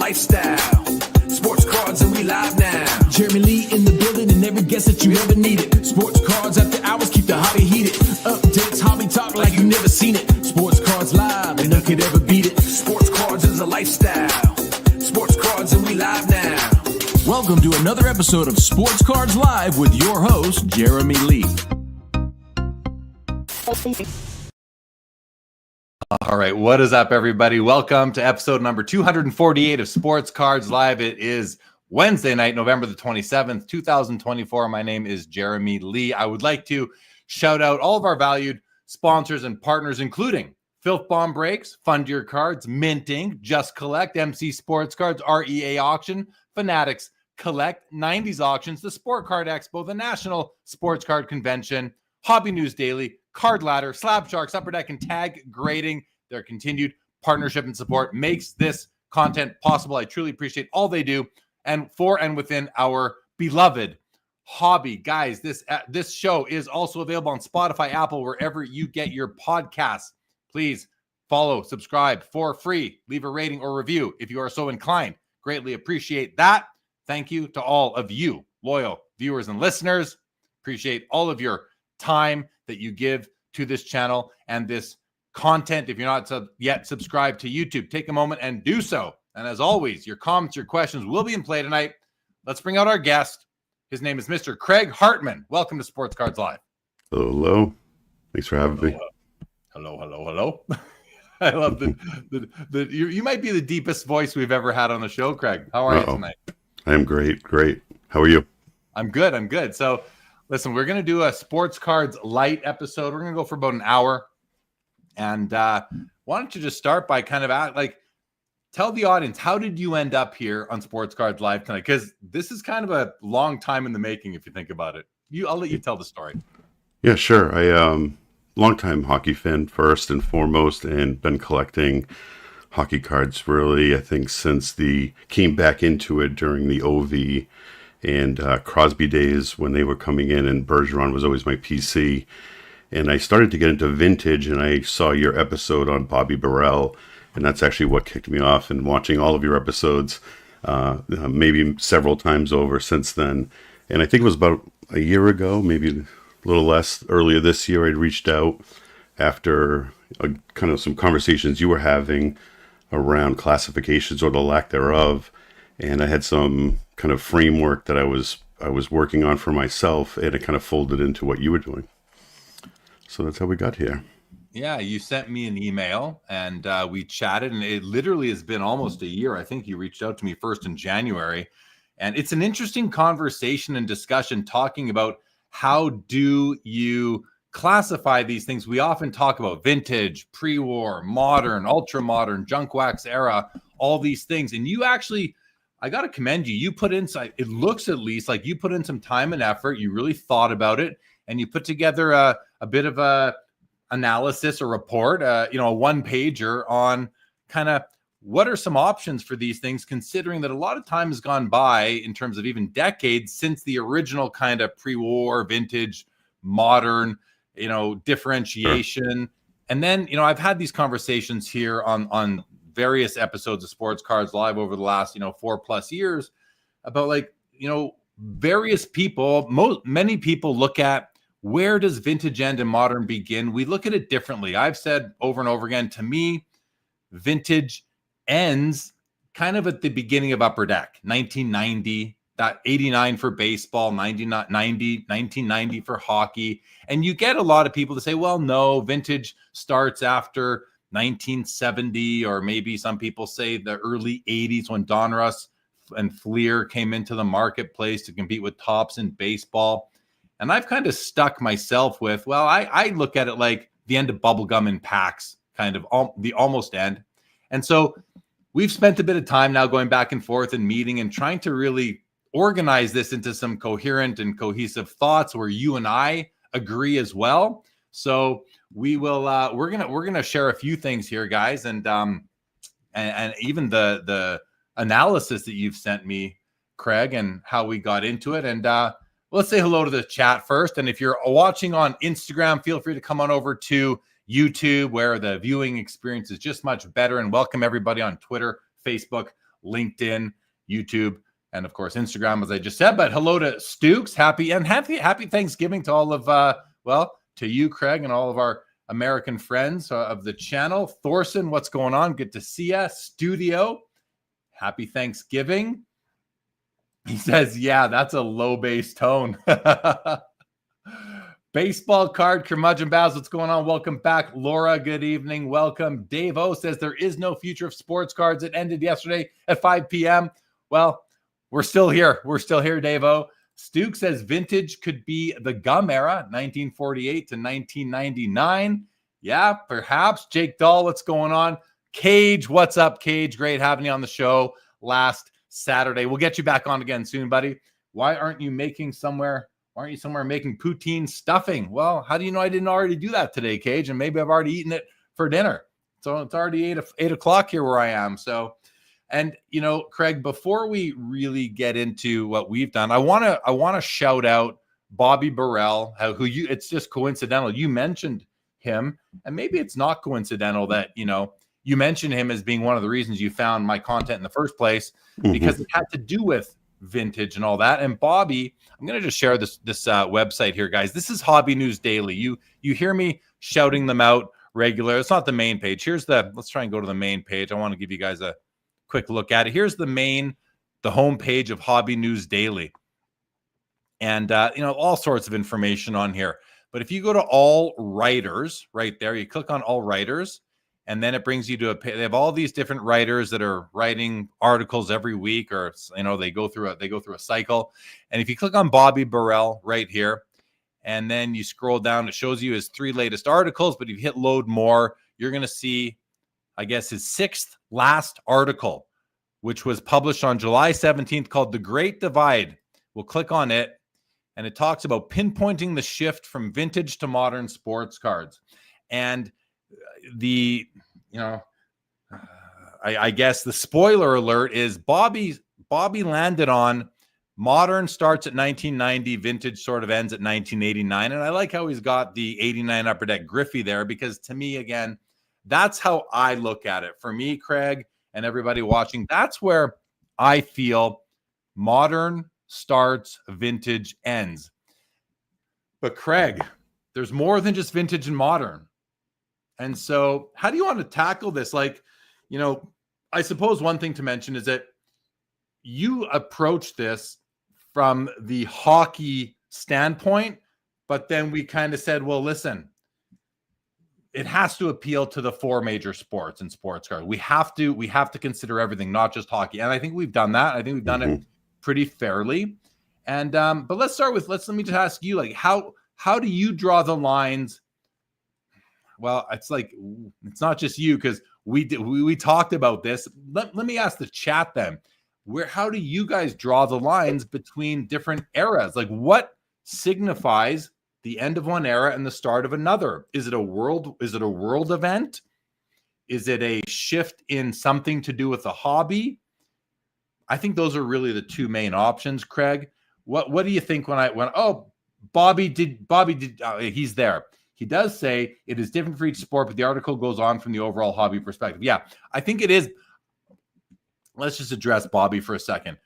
lifestyle. Sports cards and we live now. Jeremy Lee in the building and every guest that you ever needed. Sports cards after hours keep the hobby heated. Updates, hobby talk like you never seen it. Sports cards live and none could ever beat it. Sports cards is a lifestyle. Sports cards and we live now. Welcome to another episode of Sports Cards Live with your host, Jeremy Lee. All right, what is up, everybody? Welcome to episode number 248 of Sports Cards Live. It is Wednesday night, November the 27th, 2024. My name is Jeremy Lee. I would like to shout out all of our valued sponsors and partners, including Filth Bomb Breaks, Fund Your Cards, Minting, Just Collect, MC Sports Cards, REA Auction, Fanatics Collect, 90s Auctions, the Sport Card Expo, the National Sports Card Convention, Hobby News Daily, Card Ladder, Slab Sharks, Upper Deck, and Tag Grading. Their continued partnership and support makes this content possible. I truly appreciate all they do, and for and within our beloved hobby. Guys, this show is also available on Spotify, Apple, wherever you get your podcasts. Please follow, subscribe for free, leave a rating or review if you are so inclined. Greatly appreciate that. Thank you to all of you, loyal viewers and listeners. Appreciate all of your time that you give to this channel and this content. If you're not yet subscribed to YouTube, take a moment and do so. And as always, your comments, your questions will be in play tonight. Let's bring out our guest. His name is Mr. Craig Hartmann. Welcome to Sports Cards Live. Hello. Thanks for having me. Hello. I love the you might be the deepest voice we've ever had on the show, Craig. How are you tonight? I am great. How are you? I'm good. So listen, we're going to do a Sports Cards Lite episode. We're going to go for about an hour. And why don't you just start by kind of tell the audience, how did you end up here on Sports Cards Live tonight? Because this is kind of a long time in the making, if you think about it. I'll let you tell the story. Yeah, sure. I longtime hockey fan first and foremost, and been collecting hockey cards really, I think, since came back into it during the OV and Crosby days when they were coming in, and Bergeron was always my PC. And I started to get into vintage, and I saw your episode on Bobby Burrell, and that's actually what kicked me off. And watching all of your episodes, maybe several times over since then. And I think it was about a year ago, maybe a little less, earlier this year, I'd reached out after kind of some conversations you were having around classifications or the lack thereof. And I had some kind of framework that I was working on for myself, and it kind of folded into what you were doing. So that's how we got here. Yeah, you sent me an email and we chatted, and it literally has been almost a year. I think you reached out to me first in January, and it's an interesting conversation and discussion talking about how do you classify these things. We often talk about vintage, pre-war, modern, ultra-modern, junk wax era, all these things. And you actually, I got to commend you. You put in, it looks at least like you put in some time and effort. You really thought about it, and you put together a bit of a analysis or report, a one-pager on kind of what are some options for these things, considering that a lot of time has gone by in terms of even decades since the original kind of pre-war, vintage, modern, differentiation. Sure. And then, I've had these conversations here on various episodes of Sports Cards Live over the last, 4+ years about various people, many people look at, where does vintage end and modern begin? We look at it differently. I've said over and over again, to me, vintage ends kind of at the beginning of Upper Deck, 1990, that 89 for baseball, 1990 for hockey. And you get a lot of people to say, well, no, vintage starts after 1970, or maybe some people say the early 80s when Donruss and Fleer came into the marketplace to compete with Topps in baseball. And I've kind of stuck myself with, well, I look at it like the end of bubblegum in packs, kind of the almost end. And so we've spent a bit of time now going back and forth and meeting and trying to really organize this into some coherent and cohesive thoughts where you and I agree as well. So we will we're gonna share a few things here, guys, and even the analysis that you've sent me, Craig, and how we got into it. And let's say hello to the chat first. And if you're watching on Instagram, feel free to come on over to YouTube, where the viewing experience is just much better. And welcome everybody on Twitter, Facebook, LinkedIn, YouTube, and of course Instagram, as I just said. But hello to Stukes. Happy Thanksgiving to all of to you, Craig, and all of our American friends of the channel. Thorson, what's going on? Good to see you. Studio, happy Thanksgiving. He says, yeah, that's a low bass tone. Baseball card, curmudgeon Baz, what's going on? Welcome back. Laura, good evening. Welcome. Dave O says there is no future of sports cards. It ended yesterday at 5 p.m. Well, we're still here. We're still here, Dave O. Stuke says vintage could be the gum era, 1948 to 1999. Yeah, perhaps. Jake Dahl, what's going on? Cage, what's up, Cage? Great having you on the show last Saturday. We'll get you back on again soon, buddy. Why aren't you somewhere making poutine stuffing? Well, how do you know I didn't already do that today, Cage? And maybe I've already eaten it for dinner. So it's already 8 o'clock here where I am. So, and Craig, before we really get into what we've done, I want to shout out Bobby Burrell, it's just coincidental. You mentioned him, and maybe it's not coincidental that, you mentioned him as being one of the reasons you found my content in the first place, because it had to do with vintage and all that. And Bobby, I'm going to just share this website here, guys. This is Hobby News Daily. You hear me shouting them out regular. It's not the main page. Let's try and go to the main page. I want to give you guys a quick look at it. Here's the home page of Hobby News Daily. And, all sorts of information on here. But if you go to all writers right there, you click on all writers, and then it brings you to they have all these different writers that are writing articles every week, or they go through a cycle. And if you click on Bobby Burrell right here, and then you scroll down, it shows you his 3 latest articles. But if you hit load more, you're going to see, I guess, his 6th last article, which was published on July 17th, called "The Great Divide." We'll click on it, and it talks about pinpointing the shift from vintage to modern sports cards. And I guess the spoiler alert is Bobby landed on modern starts at 1990, vintage sort of ends at 1989. And I like how he's got the 89 Upper Deck Griffey there, because to me, again, that's how I look at it. For me, Craig, and everybody watching, that's where I feel modern starts, vintage ends. But Craig, there's more than just vintage and modern. And so how do you want to tackle this? I suppose one thing to mention is that you approach this from the hockey standpoint, but then we kind of said, well, listen, it has to appeal to the 4 major sports and sports cards. We have to consider everything, not just hockey. And I think we've done that. I think we've done it pretty fairly. And but let me just ask you, how do you draw the lines? Well, it's not just you, because we talked about this. Let me ask the chat then. How do you guys draw the lines between different eras? What signifies the end of one era and the start of another? Is it a world event? Is it a shift in something to do with the hobby? I think those are really the 2 main options, Craig. What do you think when Bobby did he's there. He does say it is different for each sport, but the article goes on from the overall hobby perspective. Yeah, I think it is. Let's just address Bobby for a second.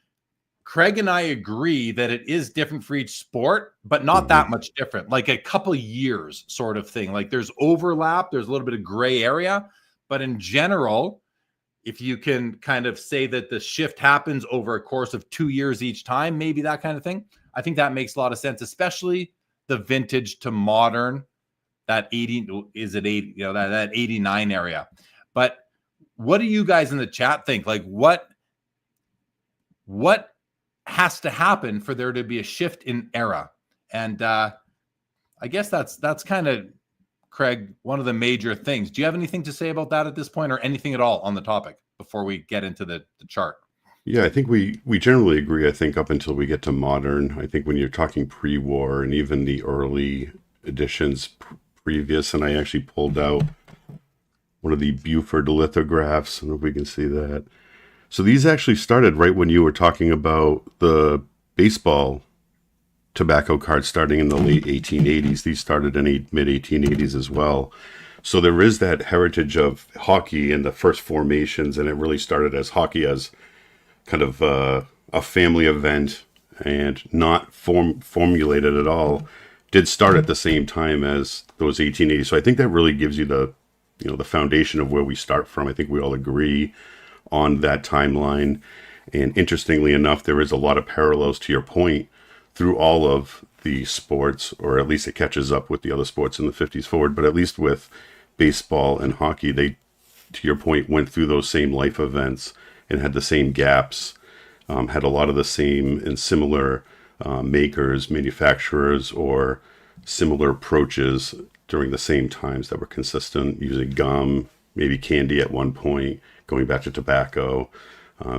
Craig and I agree that it is different for each sport, but not that much different, like a couple years sort of thing. There's overlap, there's a little bit of gray area, but in general, if you can kind of say that the shift happens over a course of 2 years each time, maybe that kind of thing, I think that makes a lot of sense, especially the vintage to modern, that 89 area. But what do you guys in the chat think? What has to happen for there to be a shift in era? And I guess that's kind of, Craig, one of the major things. Do you have anything to say about that at this point, or anything at all on the topic before we get into the chart? Yeah, I think we generally agree. I think up until we get to modern, I think when you're talking pre-war and even the early editions previous, and I actually pulled out one of the Buford lithographs. I don't know if we can see that. So these actually started right when you were talking about the baseball tobacco cards starting in the late 1880s. These started in mid 1880s as well. So there is that heritage of hockey and the first formations, and it really started as hockey as kind of a family event and not formulated at all, did start at the same time as those 1880s. So I think that really gives you the foundation of where we start from. I think we all agree on that timeline. And interestingly enough, there is a lot of parallels, to your point, through all of the sports, or at least it catches up with the other sports in the 50s forward. But at least with baseball and hockey, they, to your point, went through those same life events and had the same gaps, had a lot of the same and similar makers, manufacturers, or similar approaches during the same times that were consistent, using gum, maybe candy at one point, going back to tobacco,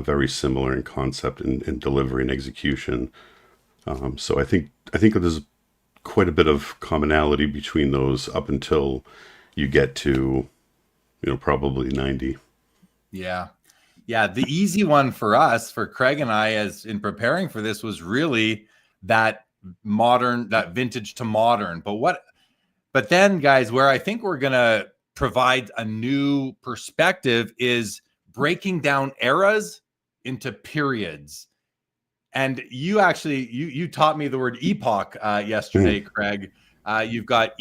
very similar in concept and delivery and execution. So I think there's quite a bit of commonality between those up until you get to, probably 90. Yeah. Yeah. The easy one for us, for Craig and I, as in preparing for this, was really that vintage to modern. But then, guys, where I think we're going to provide a new perspective is breaking down eras into periods. And you actually, you taught me the word epoch yesterday, Craig. You've got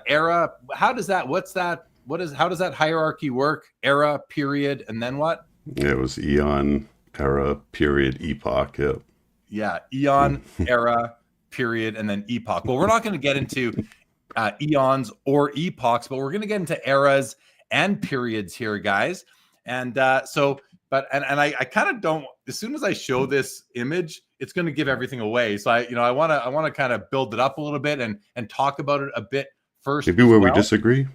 era. How does that hierarchy work? Era, period, and then what? Yeah, it was eon, era, period, epoch. Yep. Yeah, eon, era, period, and then epoch. Well, we're not going to get into eons or epochs, but we're going to get into eras and periods here, guys. And I kind of don't. As soon as I show this image, it's going to give everything away. So I want to kind of build it up a little bit and talk about it a bit first. Maybe where we disagree.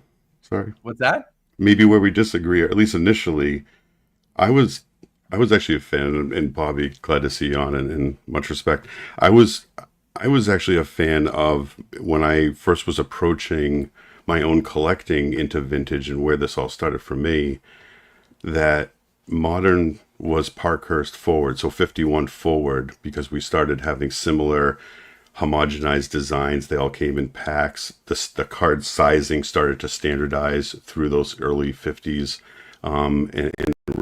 Sorry. What's that? Maybe where we disagree, or at least initially, I was actually a fan, and Bobby, glad to see you on, and in much respect, I was actually a fan of when I first was approaching my own collecting into vintage and where this all started for me, that modern was Parkhurst forward, so 51 forward, because we started having similar homogenized designs. They all came in packs. The card sizing started to standardize through those early 50s. And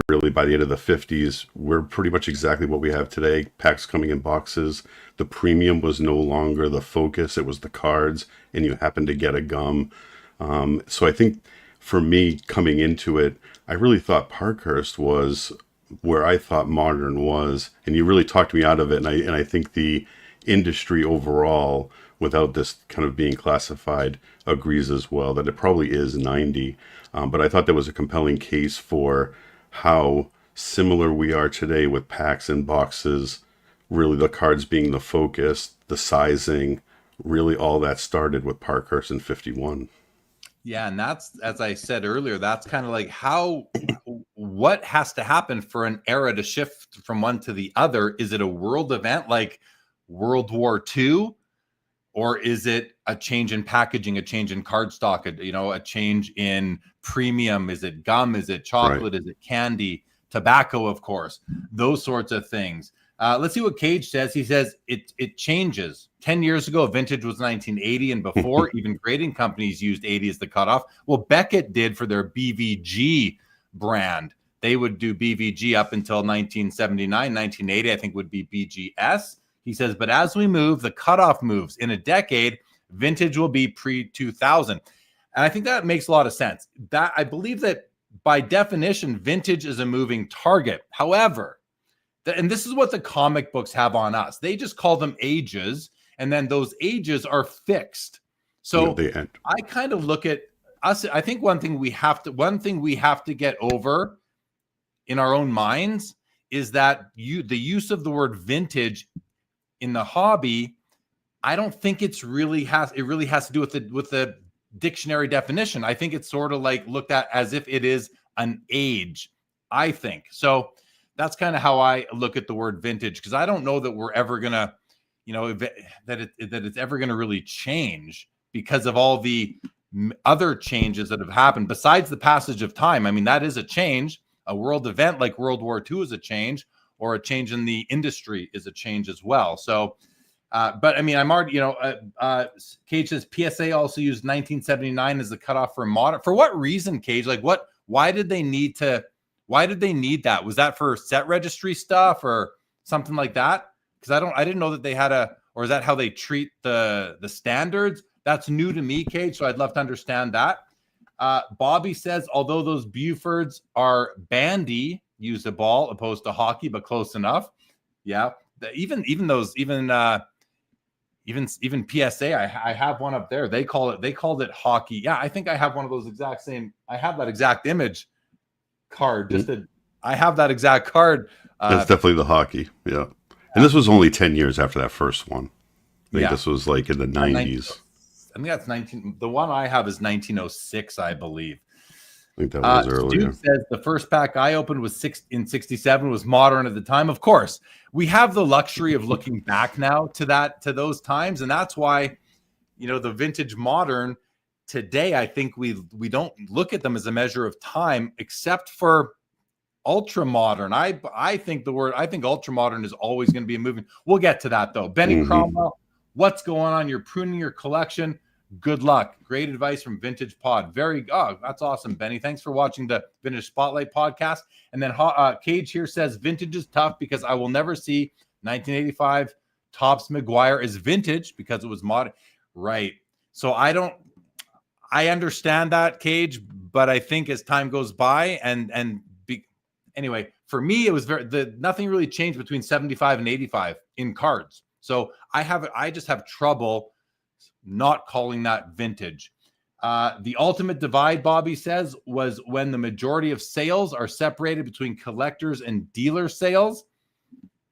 really by the end of the 50s, we're pretty much exactly what we have today. Packs coming in boxes. The premium was no longer the focus. It was the cards, and you happened to get a gum. So I think for me coming into it, I really thought Parkhurst was where I thought modern was, and you really talked me out of it. And I think the industry overall, without this kind of being classified, agrees as well that it probably is 90. But I thought there was a compelling case for how similar we are today with packs and boxes, really the cards being the focus, the sizing, really all that started with Parkhurst in 51. Yeah, and that's, as I said earlier, that's kind of like what has to happen for an era to shift from one to the other? Is it a world event like World War II? Or is it a change in packaging, a change in cardstock, a change in premium? Is it gum? Is it chocolate? Right. Is it candy? Tobacco, of course. Those sorts of things. Let's see what Cage says. He says it changes. 10 years ago, vintage was 1980 and before. Even grading companies used 80 as the cutoff. Well, Beckett did for their BVG brand. They would do BVG up until 1979. 1980, I think, would be BGS. He says, but as we move, the cutoff moves. In a decade, vintage will be pre-2000. And I think that makes a lot of sense. That I believe that by definition, vintage is a moving target. However, and this is what the comic books have on us. They just call them ages, and then those ages are fixed. So I kind of look at us. I think one thing we have to get over in our own minds is that the use of the word vintage in the hobby, I don't think it really has to do with the dictionary definition. I think it's sort of like looked at as if it is an age, I think. So that's kind of how I look at the word vintage, because I don't know that we're ever gonna, that it's ever gonna really change because of all the other changes that have happened besides the passage of time. I mean, that is a change. A world event like World War II is a change, or a change in the industry is a change as well. So, but I mean, I'm already, Cage says PSA also used 1979 as the cutoff for modern. For what reason, Cage? Like why did they need to Why did they need that? Was that for set registry stuff or something like that? Because I didn't know that they had or is that how they treat the standards? That's new to me, Cage. So I'd love to understand that. Bobby says, although those Bufords are bandy, use a ball opposed to hockey, but close enough. Yeah, even PSA. I have one up there. They called it hockey. Yeah, I think I have one of those exact same. I have that exact image card. I have that exact card. That's definitely the hockey. Yeah, and this was only 10 years after that first one. I think this was like in the 90s. I think that's 19. The one I have is 1906, I believe. I think that was earlier. Dude says the first pack I opened was in 67, was modern at the time. Of course, we have the luxury of looking back now to those times, and that's why, the vintage modern today, I think we don't look at them as a measure of time, except for ultra modern. I think ultra modern is always going to be a movement. We'll get to that though. Benny Cromwell, what's going on? You're pruning your collection. Good luck. Great advice from Vintage Pod. That's awesome, Benny. Thanks for watching the Vintage Spotlight podcast. And then Cage here says vintage is tough because I will never see 1985 Topps McGuire as vintage because it was modern. Right. So I understand that, Cage, but I think as time goes by anyway, for me, it was nothing really changed between 75 and 85 in cards. So I just have trouble not calling that vintage. The ultimate divide, Bobby says, was when the majority of sales are separated between collectors and dealer sales.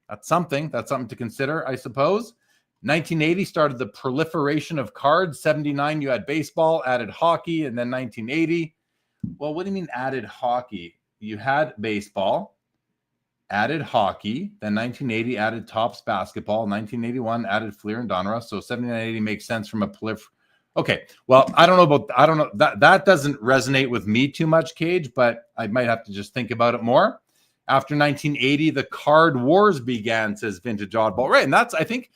That's something to consider, I suppose. 1980 started the proliferation of cards. 79, you had baseball, added hockey, and then 1980. Well, what do you mean added hockey? You had baseball, added hockey, then 1980 added Topps basketball, 1981 added Fleer and Donruss. So 79-80 makes sense from a Okay, well, I don't know that doesn't resonate with me too much, Cage, but I might have to just think about it more. After 1980, the card wars began, says Vintage Oddball. Right, and I think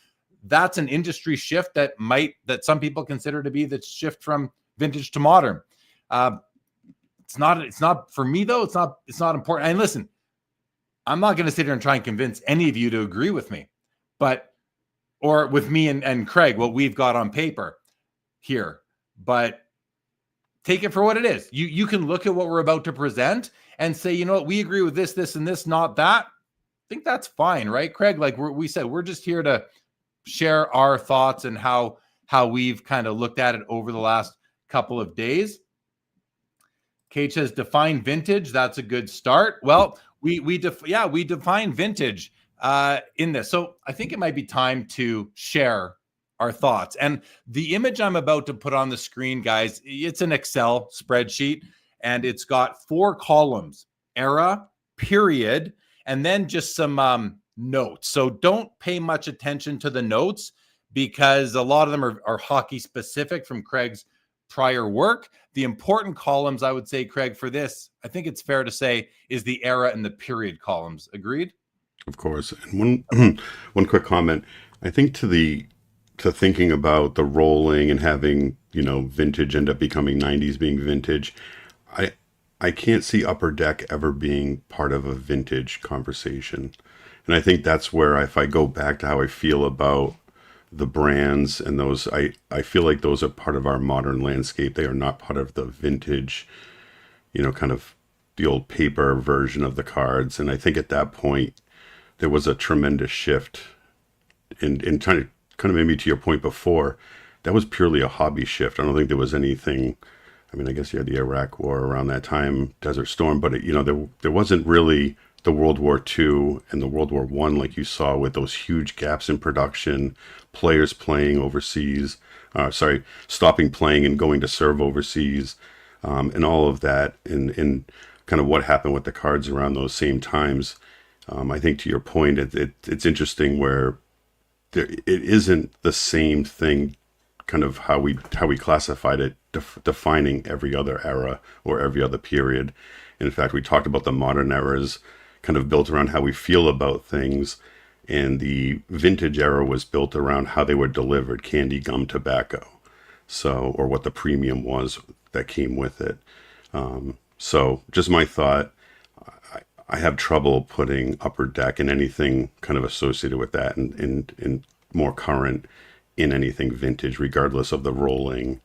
that's an industry shift that some people consider to be the shift from vintage to modern. It's not for me though. It's not important. And listen, I'm not going to sit here and try and convince any of you to agree with me, or with me and Craig, what we've got on paper here, but take it for what it is. You can look at what we're about to present and say, you know what, we agree with this, and this, not that. I think that's fine, right, Craig? Like we said, we're just here to share our thoughts and how we've kind of looked at it over the last couple of days. Kate says, define vintage. That's a good start. Well, we define vintage in this. So I think it might be time to share our thoughts. And the image I'm about to put on the screen, guys, it's an Excel spreadsheet, and it's got 4 columns: era, period, and then just some notes. So don't pay much attention to the notes because a lot of them are hockey specific from Craig's prior work. The important columns, I would say, Craig, for this, I think it's fair to say, is the era and the period columns. Agreed? Of course. And one quick comment. I think to thinking about the rolling and having, vintage end up becoming 90s being vintage, I can't see Upper Deck ever being part of a vintage conversation. And I think that's where, if I go back to how I feel about the brands and those, I feel like those are part of our modern landscape. They are not part of the vintage, kind of the old paper version of the cards. And I think at that point, there was a tremendous shift in trying to kind of, maybe to your point before, that was purely a hobby shift. I don't think there was anything. I mean, I guess you had the Iraq War around that time, Desert Storm, but there wasn't really the World War II and the World War I, like you saw with those huge gaps in production, players playing overseas, stopping playing and going to serve overseas, and all of that, and kind of what happened with the cards around those same times. I think to your point, it's interesting where it isn't the same thing, kind of how we classified it, defining every other era or every other period. And in fact, we talked about the modern eras kind of built around how we feel about things, and the vintage era was built around how they were delivered, candy, gum, tobacco, or what the premium was that came with it. So just my thought, I have trouble putting Upper Deck and anything kind of associated with that and more current in anything vintage, regardless of the rolling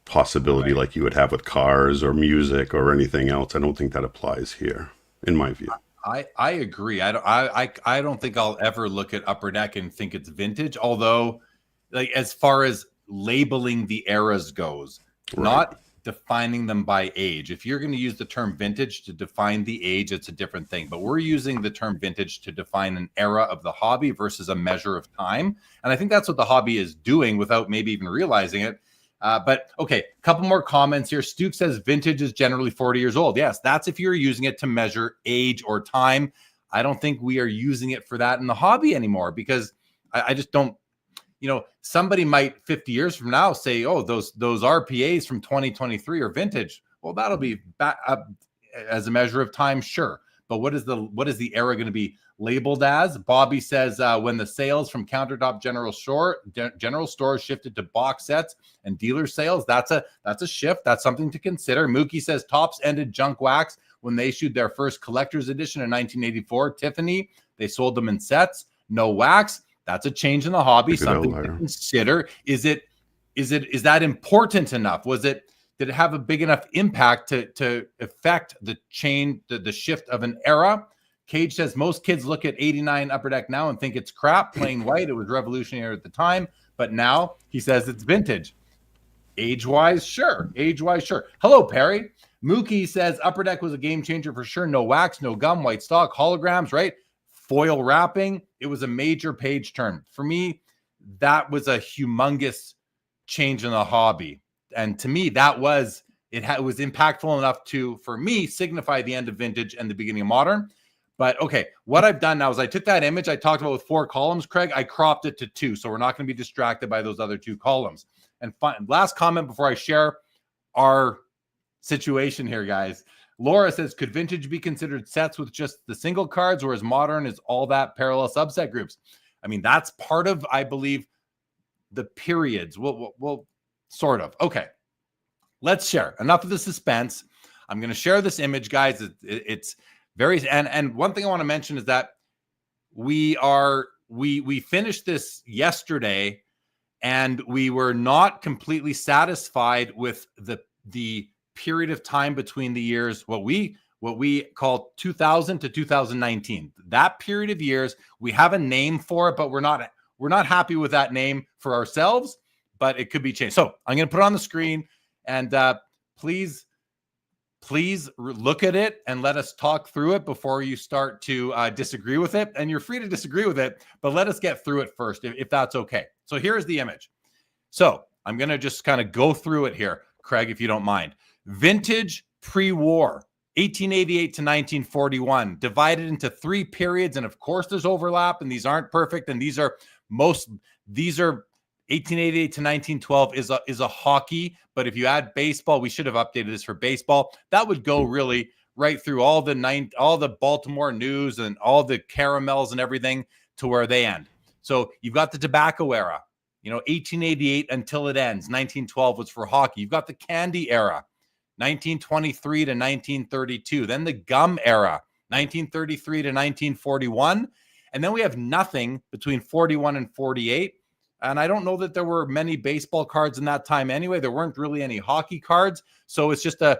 possibility like you would have with cars or music or anything else. I don't think that applies here, in my view. I agree. I don't think I'll ever look at Upper Deck and think it's vintage. Although, like as far as labeling the eras goes, not defining them by age. If you're going to use the term vintage to define the age, it's a different thing. But we're using the term vintage to define an era of the hobby versus a measure of time. And I think that's what the hobby is doing without maybe even realizing it. But okay, a couple more comments here. Stuke says vintage is generally 40 years old. Yes, that's if you're using it to measure age or time. I don't think we are using it for that in the hobby anymore, because I just don't, somebody might 50 years from now say, oh, those RPAs from 2023 are vintage. Well, that'll be back up as a measure of time, sure. But what is the era going to be labeled as? Bobby says when the sales from countertop general stores shifted to box sets and dealer sales, that's a shift. That's something to consider. Mookie says Topps ended junk wax when they issued their first collector's edition in 1984. Tiffany, they sold them in sets, no wax. That's a change in the hobby. Something to consider. Is that important enough? Did it have a big enough impact to affect the change, the shift of an era? Cage says most kids look at 89 Upper Deck now and think it's crap, plain white. It was revolutionary at the time, but now he says it's vintage. Age-wise, sure. Hello, Perry. Mookie says Upper Deck was a game changer for sure. No wax, no gum, white stock, holograms, right? Foil wrapping. It was a major page turn. For me, that was a humongous change in the hobby. And to me, it was impactful enough to, for me, signify the end of vintage and the beginning of modern. But okay, what I've done now is I took that image I talked about with 4 columns, Craig, I cropped it to 2. So we're not going to be distracted by those other 2 columns. And last comment before I share our situation here, guys. Laura says, could vintage be considered sets with just the single cards, whereas modern is all that parallel subset groups? I mean, that's part of, I believe, the periods. We'll sort of. Okay, let's share. Enough of the suspense. I'm going to share this image, guys. It's very, and one thing I want to mention is that we finished this yesterday, and we were not completely satisfied with the period of time between the years, what we call 2000 to 2019. That period of years, we have a name for it, but we're not happy with that name for ourselves, but it could be changed. So I'm going to put it on the screen, and please look at it and let us talk through it before you start to disagree with it. And you're free to disagree with it, but let us get through it first, if that's okay. So here's the image. So I'm going to just kind of go through it here, Craig, if you don't mind. Vintage pre-war, 1888 to 1941, divided into 3 periods. And of course there's overlap, and these aren't perfect. And these are 1888 to 1912 is a hockey. But if you add baseball, we should have updated this for baseball. That would go really right through all the Baltimore News and all the caramels and everything to where they end. So you've got the tobacco era, 1888 until it ends. 1912 was for hockey. You've got the candy era, 1923 to 1932. Then the gum era, 1933 to 1941. And then we have nothing between 41 and 48. And I don't know that there were many baseball cards in that time anyway. There weren't really any hockey cards. So it's just a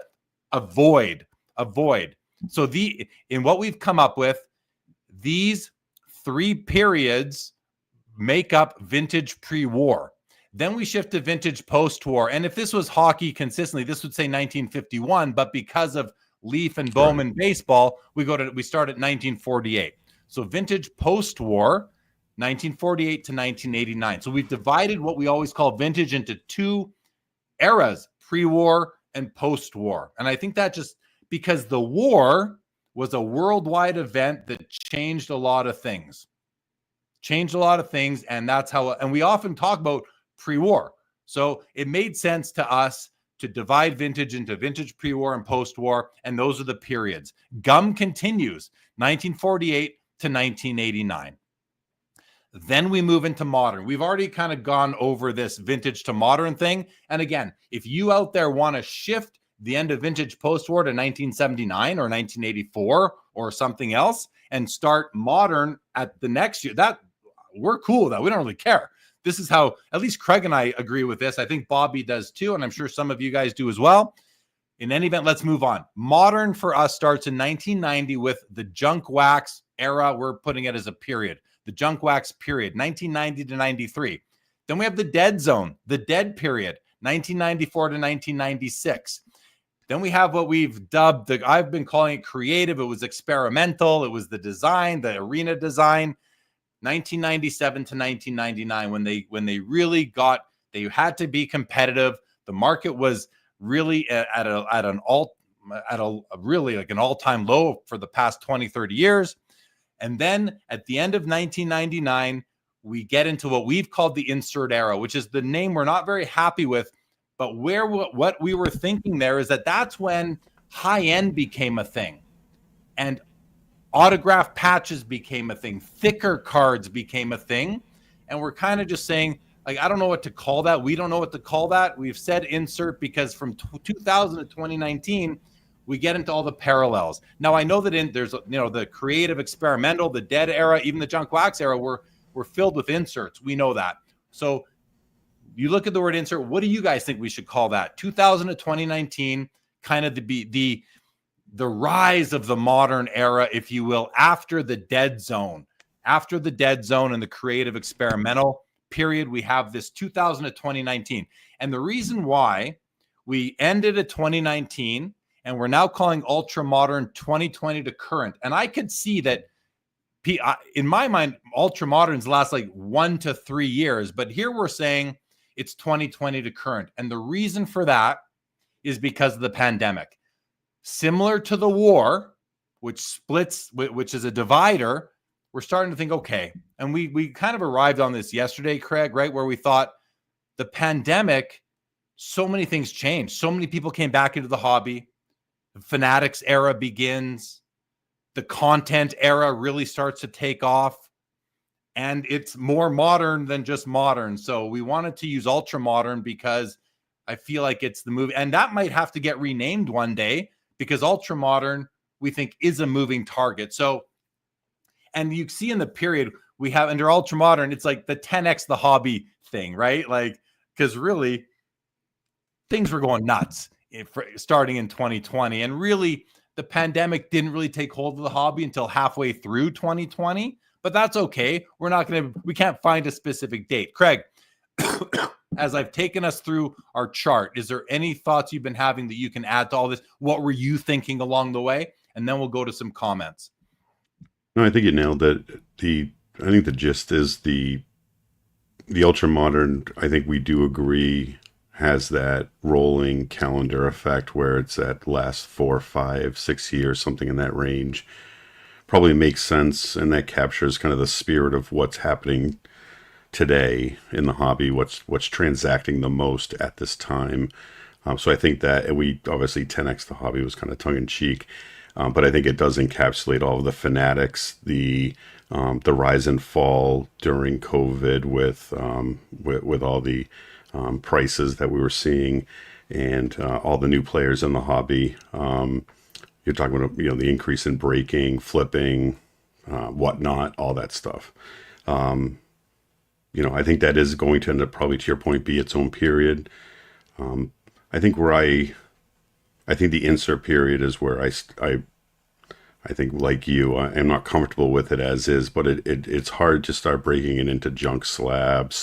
void. So in what we've come up with, these 3 periods make up vintage pre-war. Then we shift to vintage post-war. And if this was hockey consistently, this would say 1951. But because of Leaf and Bowman baseball, we start at 1948. So vintage post-war, 1948 to 1989. So we've divided what we always call vintage into 2 eras, pre-war and post-war. And I think that just because the war was a worldwide event that changed a lot of things. And that's how, and we often talk about pre-war. So it made sense to us to divide vintage into vintage pre-war and post-war. And those are the periods. Gum continues 1948 to 1989. Then we move into modern. We've already kind of gone over this vintage to modern thing. And again, if you out there want to shift the end of vintage post-war to 1979 or 1984 or something else and start modern at the next year. That we're cool with that. We don't really care. This is how, at least Craig and I agree with this. I think Bobby does too, and I'm sure some of you guys do as well. In any event, let's move on. Modern for us starts in 1990 with the junk wax era. We're putting it as a period. The junk wax period, 1990 to 93. Then we have the dead zone, the dead period, 1994 to 1996. Then we have what we've dubbed, I've been calling it creative. It was experimental. It was the design, the arena design, 1997 to 1999, when they really got, they had to be competitive. The market was really at an all-time low for the past 20, 30 years. And then at the end of 1999, we get into what we've called the insert era, which is the name we're not very happy with. But what we were thinking there is that's when high end became a thing, and autograph patches became a thing, thicker cards became a thing, and we're kind of just saying, like, I don't know what to call that. We don't know what to call that. We've said insert because from 2000 to 2019, we get into all the parallels. Now I know that there's the creative, experimental, the dead era, even the junk wax era, we're filled with inserts. We know that. So you look at the word insert, what do you guys think we should call that? 2000 to 2019, kind of the rise of the modern era, if you will, after the dead zone. After the dead zone and the creative experimental period, we have this 2000 to 2019. And the reason why we ended at 2019 and we're now calling ultra modern 2020 to current. And I could see that in my mind, ultra moderns last like 1 to 3 years, but here we're saying it's 2020 to current. And the reason for that is because of the pandemic. Similar to the war, which is a divider, we're starting to think, okay, and we kind of arrived on this yesterday, Craig, right? Where we thought the pandemic, so many things changed. So many people came back into the hobby. The Fanatics era begins. The content era really starts to take off. And it's more modern than just modern. So we wanted to use ultra modern because I feel like it's the move. And that might have to get renamed one day because ultra modern, we think, is a moving target. So, and you see in the period we have under ultra modern, it's like the 10x the hobby thing, right? Like, because really things were going nuts starting in 2020. And really the pandemic didn't really take hold of the hobby until halfway through 2020. But that's okay. We can't find a specific date. Craig, as I've taken us through our chart, is there any thoughts you've been having that you can add to all this? What were you thinking along the way? And then we'll go to some comments. No, I think you nailed it. I think the gist is the ultra modern, I think we do agree, has that rolling calendar effect where it's at last 4, 5, 6 years, something in that range. Probably makes sense, and that captures kind of the spirit of what's happening today in the hobby, what's transacting the most at this time. So I think that, and we obviously 10x the hobby was kind of tongue-in-cheek, but I think it does encapsulate all of the Fanatics, the rise and fall during COVID with all the prices that we were seeing, and all the new players in the hobby. You're talking about, the increase in breaking, flipping, whatnot, all that stuff. I think that is going to end up, probably to your point, be its own period. I think the insert period is where I think, like you, I am not comfortable with it as is, but it's hard to start breaking it into junk slab,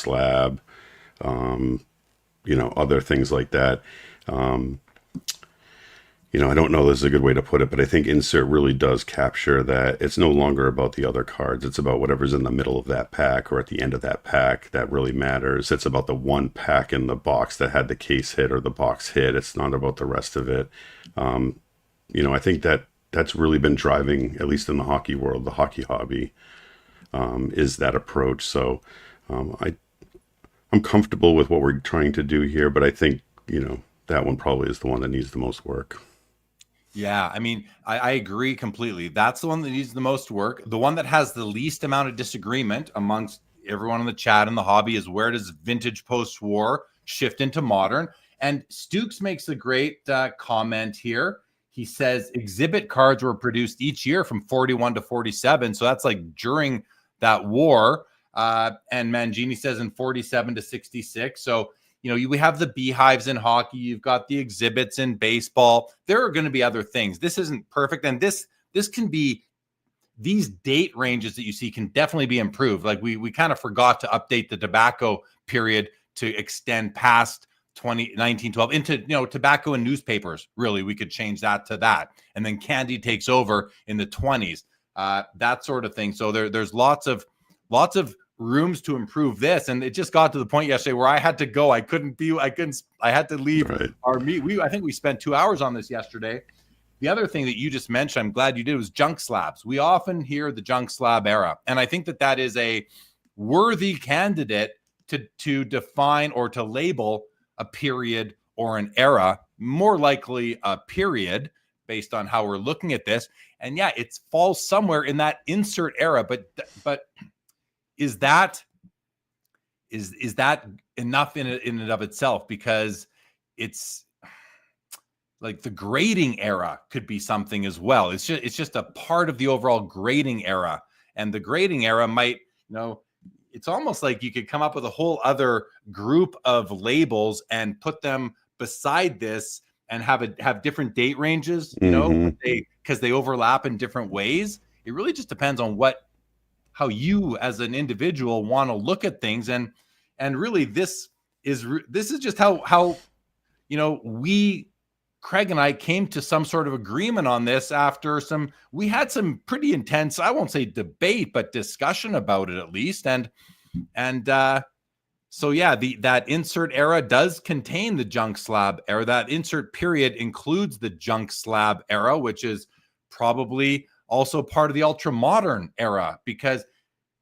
other things like that. I don't know this is a good way to put it, but I think insert really does capture that it's no longer about the other cards. It's about whatever's in the middle of that pack or at the end of that pack that really matters. It's about the one pack in the box that had the case hit or the box hit. It's not about the rest of it. I think that's really been driving, at least in the hockey world, the hockey hobby, is that approach. So I'm comfortable with what we're trying to do here, but I think, that one probably is the one that needs the most work. Yeah, I mean, I agree completely. That's the one that needs the most work. The one that has the least amount of disagreement amongst everyone in the chat and the hobby is, where does vintage post-war shift into modern? And Stukes makes a great comment here. He says exhibit cards were produced each year from 41 to 47. So that's like during that war. And Mangini says in 47 to 66. So, we have the beehives in hockey. You've got the exhibits in baseball. There are going to be other things. This isn't perfect. And this can be, these date ranges that you see can definitely be improved. Like we kind of forgot to update the tobacco period to extend past 1912 into, tobacco and newspapers. Really, we could change that to that. And then candy takes over in the 20s, that sort of thing. So there's lots of rooms to improve this. And it just got to the point yesterday where I had to go. I had to leave our meet. I think we spent 2 hours on this yesterday. The other thing that you just mentioned, I'm glad you did, was junk slabs. We often hear the junk slab era. And I think that is a worthy candidate to define or to label a period or an era, more likely a period based on how we're looking at this. And yeah, it falls somewhere in that insert era, but is that enough in and of itself? Because it's like the grading era could be something as well. It's just a part of the overall grading era. And the grading era might, it's almost like you could come up with a whole other group of labels and put them beside this and have different date ranges, because they overlap in different ways. It really just depends on how you as an individual want to look at things. And really this is just how Craig and I came to some sort of agreement on this after we had some pretty intense, I won't say debate, but discussion about it at least. So yeah, that insert era does contain the junk slab era. That insert period includes the junk slab era, which is probably also part of the ultra modern era, because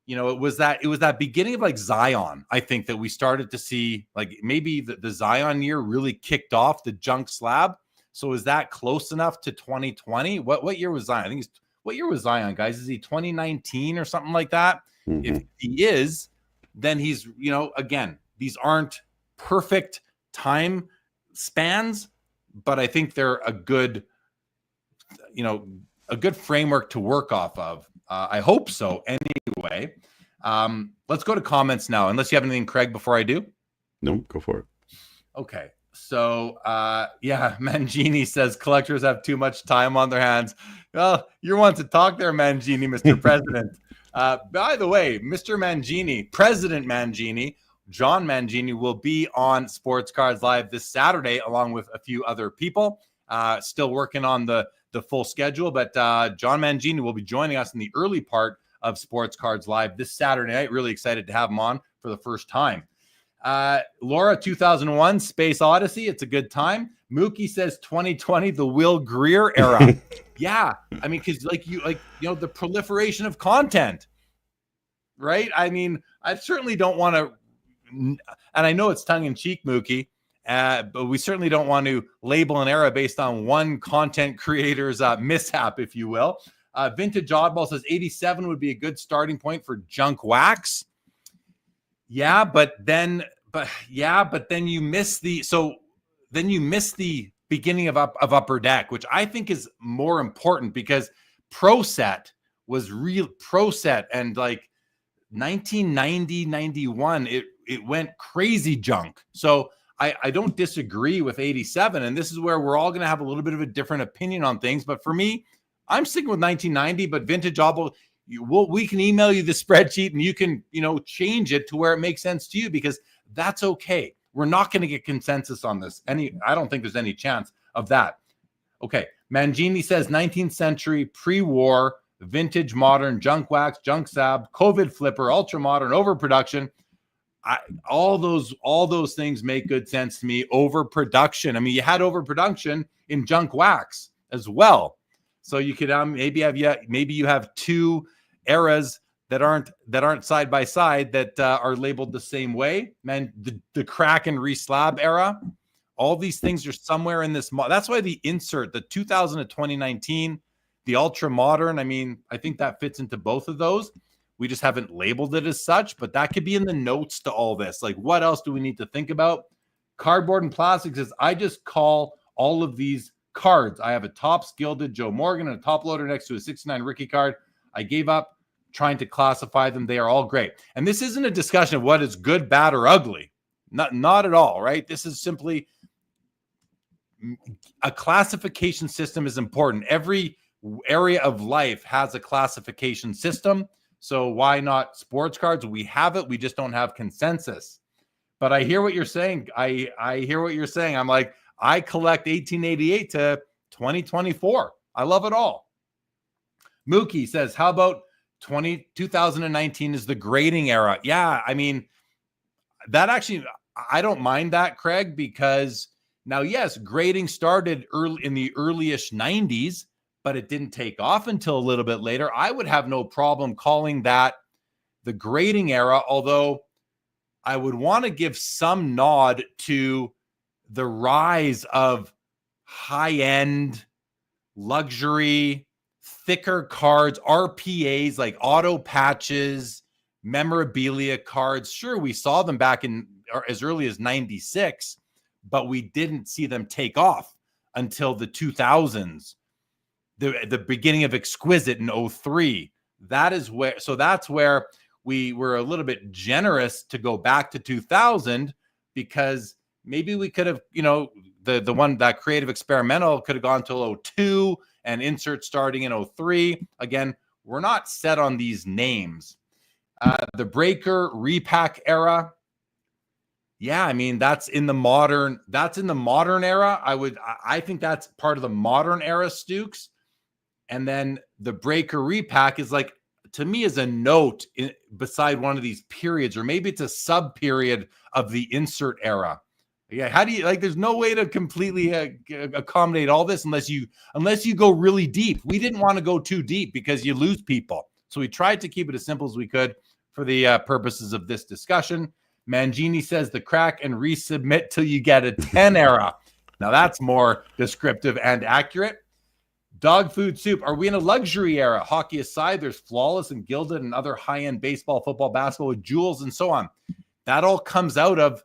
it was that beginning of like Zion, I think, that we started to see, like maybe the Zion year really kicked off the junk slab. So is that close enough to 2020? What year was Zion? What year was Zion, guys? Is he 2019 or something like that? Mm-hmm. If he is, then he's, again, these aren't perfect time spans, but I think they're a good framework to work off of. I hope so anyway. Let's go to comments now, unless you have anything, Craig, before I do. No, go for it. Okay. So, Mangini says collectors have too much time on their hands. Well, you're one to talk there, Mangini, Mr. President. By the way, Mr. Mangini, President Mangini, John Mangini, will be on Sports Cards Live this Saturday, along with a few other people. Still working on the full schedule, but John Mangini will be joining us in the early part of Sports Cards Live this Saturday night. Really excited to have him on for the first time. Laura, 2001 Space Odyssey, it's a good time. Mookie says 2020, the Will Greer era. Yeah, I mean, because the proliferation of content, right? I mean, I certainly don't want to, and I know it's tongue in cheek, Mookie, but we certainly don't want to label an era based on one content creator's mishap, if you will. Vintage Oddball says 87 would be a good starting point for junk wax. Yeah, but then you miss the beginning of Upper Deck, which I think is more important, because Pro Set was real Pro Set, and like 1990, 91, it went crazy junk. So I don't disagree with 87, and this is where we're all going to have a little bit of a different opinion on things. But for me, I'm sticking with 1990, but Vintage Oddball, we can email you the spreadsheet and you can, change it to where it makes sense to you, because that's okay. We're not going to get consensus on this. I don't think there's any chance of that. Okay. Mangini says 19th century, pre-war, vintage, modern, junk wax, junk sab, COVID flipper, ultra modern, overproduction. All those things make good sense to me. Overproduction. I mean, you had overproduction in junk wax as well. So you could maybe you have two eras that aren't side by side that are labeled the same way. Man, the crack and reslab era, all these things are somewhere in this. That's why the insert, the 2000 to 2019, the ultra modern. I mean, I think that fits into both of those. We just haven't labeled it as such, but that could be in the notes to all this. Like, what else do we need to think about? Cardboard and Plastic says, I just call all of these cards. I have a Topps Gilded Joe Morgan and a top loader next to a 69 rookie card. I gave up trying to classify them. They are all great. And this isn't a discussion of what is good, bad, or ugly. Not at all, right? This is simply a classification system is important. Every area of life has a classification system. So why not sports cards? We have it. We just don't have consensus. But I hear what you're saying. I hear what you're saying. I'm like, I collect 1888 to 2024. I love it all. Mookie says, how about 2019 is the grading era? Yeah, I mean, that actually, I don't mind that, Craig, because now, yes, grading started early in the early-ish 90s, but it didn't take off until a little bit later. I would have no problem calling that the grading era, although I would want to give some nod to the rise of high-end luxury, thicker cards, RPAs like auto patches, memorabilia cards. Sure, we saw them back in as early as 96, but we didn't see them take off until the 2000s, the beginning of Exquisite in 03. That's where we were a little bit generous to go back to 2000, because maybe we could have, the one that Creative Experimental could have gone till 02 and Insert starting in 03. Again, we're not set on these names. The Breaker Repack era. Yeah, I mean, that's in the modern era. I think that's part of the modern era, Stukes. And then the Breaker Repack is like, to me, is a note beside one of these periods, or maybe it's a sub period of the Insert era. Yeah, how do you there's no way to completely accommodate all this unless you go really deep. We didn't want to go too deep because you lose people. So we tried to keep it as simple as we could for the purposes of this discussion. Mangini says the crack and resubmit till you get a 10 era. Now that's more descriptive and accurate. Dog Food Soup. Are we in a luxury era? Hockey aside, there's Flawless and Gilded and other high-end baseball, football, basketball with jewels and so on. That all comes out of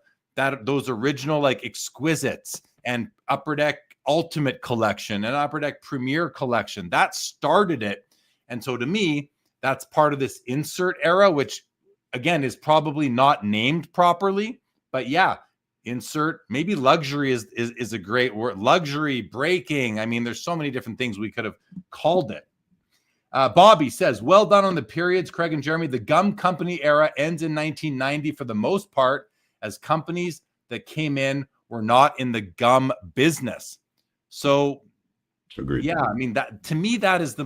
those original Exquisites and Upper Deck Ultimate Collection and Upper Deck Premier Collection. That started it. And so to me, that's part of this Insert era, which again is probably not named properly. But yeah, Insert, maybe luxury is a great word. Luxury, breaking. I mean, there's so many different things we could have called it. Bobby says, well done on the periods, Craig and Jeremy. The gum company era ends in 1990 for the most part, as companies that came in were not in the gum business. So, agreed. Yeah, I mean, that to me, that is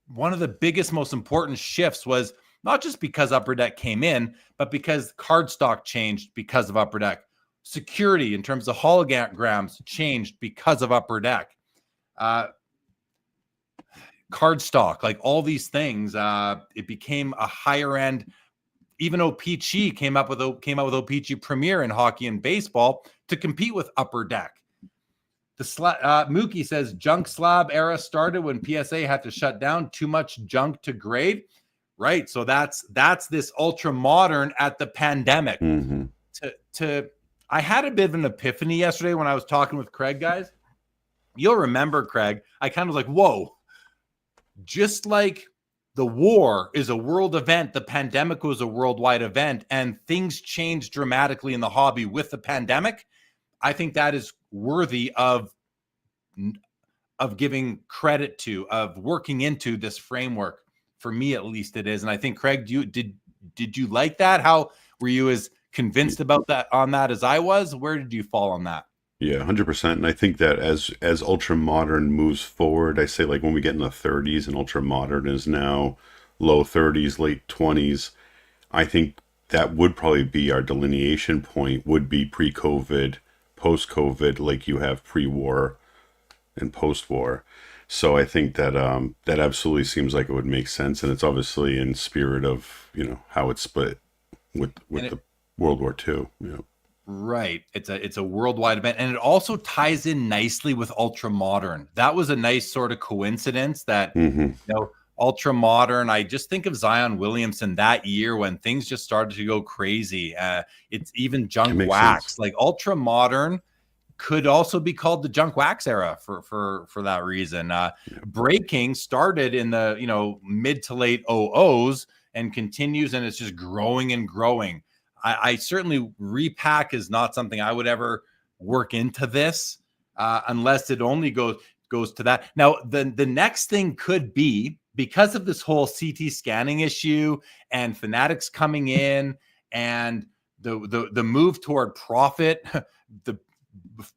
one of the biggest, most important shifts, was not just because Upper Deck came in, but because card stock changed because of Upper Deck. Security in terms of holograms changed because of Upper Deck. Card stock, all these things, it became a higher end. Even OPG came out with OPG Premier in hockey and baseball to compete with Upper Deck. Mookie says junk slab era started when PSA had to shut down. Too much junk to grade, right? So that's this ultra modern at the pandemic. Mm-hmm. I had a bit of an epiphany yesterday when I was talking with Craig, guys. You'll remember, Craig. I kind of was like, whoa, just like the war is a world event, the pandemic was a worldwide event, and things changed dramatically in the hobby with the pandemic. I think that is worthy of giving credit to, of working into this framework. For me, at least, it is. And I think, Craig, did you like that? How were you as convinced about that as I was? Where did you fall on that? Yeah, 100%. And I think that as ultra modern moves forward, I say when we get in the 30s and ultra modern is now low 30s, late 20s, I think that would probably be our delineation point, would be pre-COVID, post-COVID, like you have pre-war and post-war. So I think that that absolutely seems like it would make sense. And it's obviously in spirit of, how it's split with the World War II. Right. It's a worldwide event. And it also ties in nicely with ultra modern. That was a nice sort of coincidence that, ultra modern. I just think of Zion Williamson that year when things just started to go crazy. It's even junk wax, sense. like ultra modern could also be called the junk wax era for that reason. Breaking started in the, you know, mid to late 00s and continues, and it's just growing and growing. I certainly, repack is not something I would ever work into this unless it only goes to that. Now, the next thing could be, because of this whole CT scanning issue and Fanatics coming in and the move toward profit,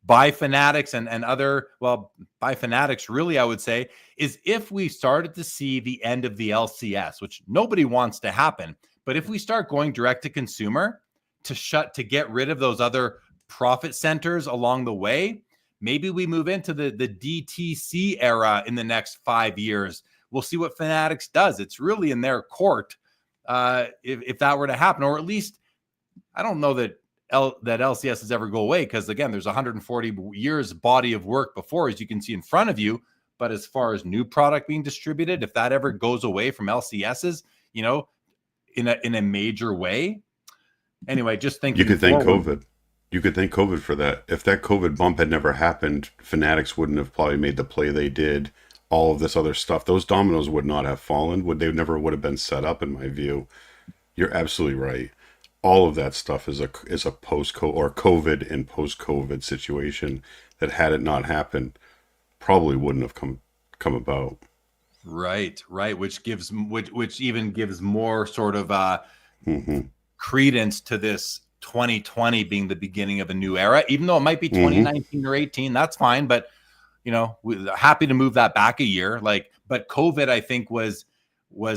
by Fanatics and other, well, by Fanatics, really, I would say, is if we started to see the end of the LCS, which nobody wants to happen, but if we start going direct to consumer to get rid of those other profit centers along the way, maybe we move into the DTC era in the next 5 years. We'll see what Fanatics does. It's really in their court if that were to happen, or at least I don't know that LCS is ever go away, because again, there's 140 years body of work before, as you can see in front of you. But as far as new product being distributed, if that ever goes away from LCSs, you know, in a major way. Anyway, just thinking. You could thank COVID. You could thank COVID for that. If that COVID bump had never happened, Fanatics wouldn't have probably made the play they did. All of this other stuff, those dominoes would not have fallen. They never would have been set up, in my view. You're absolutely right. All of that stuff is a post-COVID or COVID and post-COVID situation that, had it not happened, probably wouldn't have come about. Right. Which even gives more sort of credence to this 2020 being the beginning of a new era, even though it might be 2019 or 18. That's fine, but you know, we're happy to move that back a year. But COVID, I think, was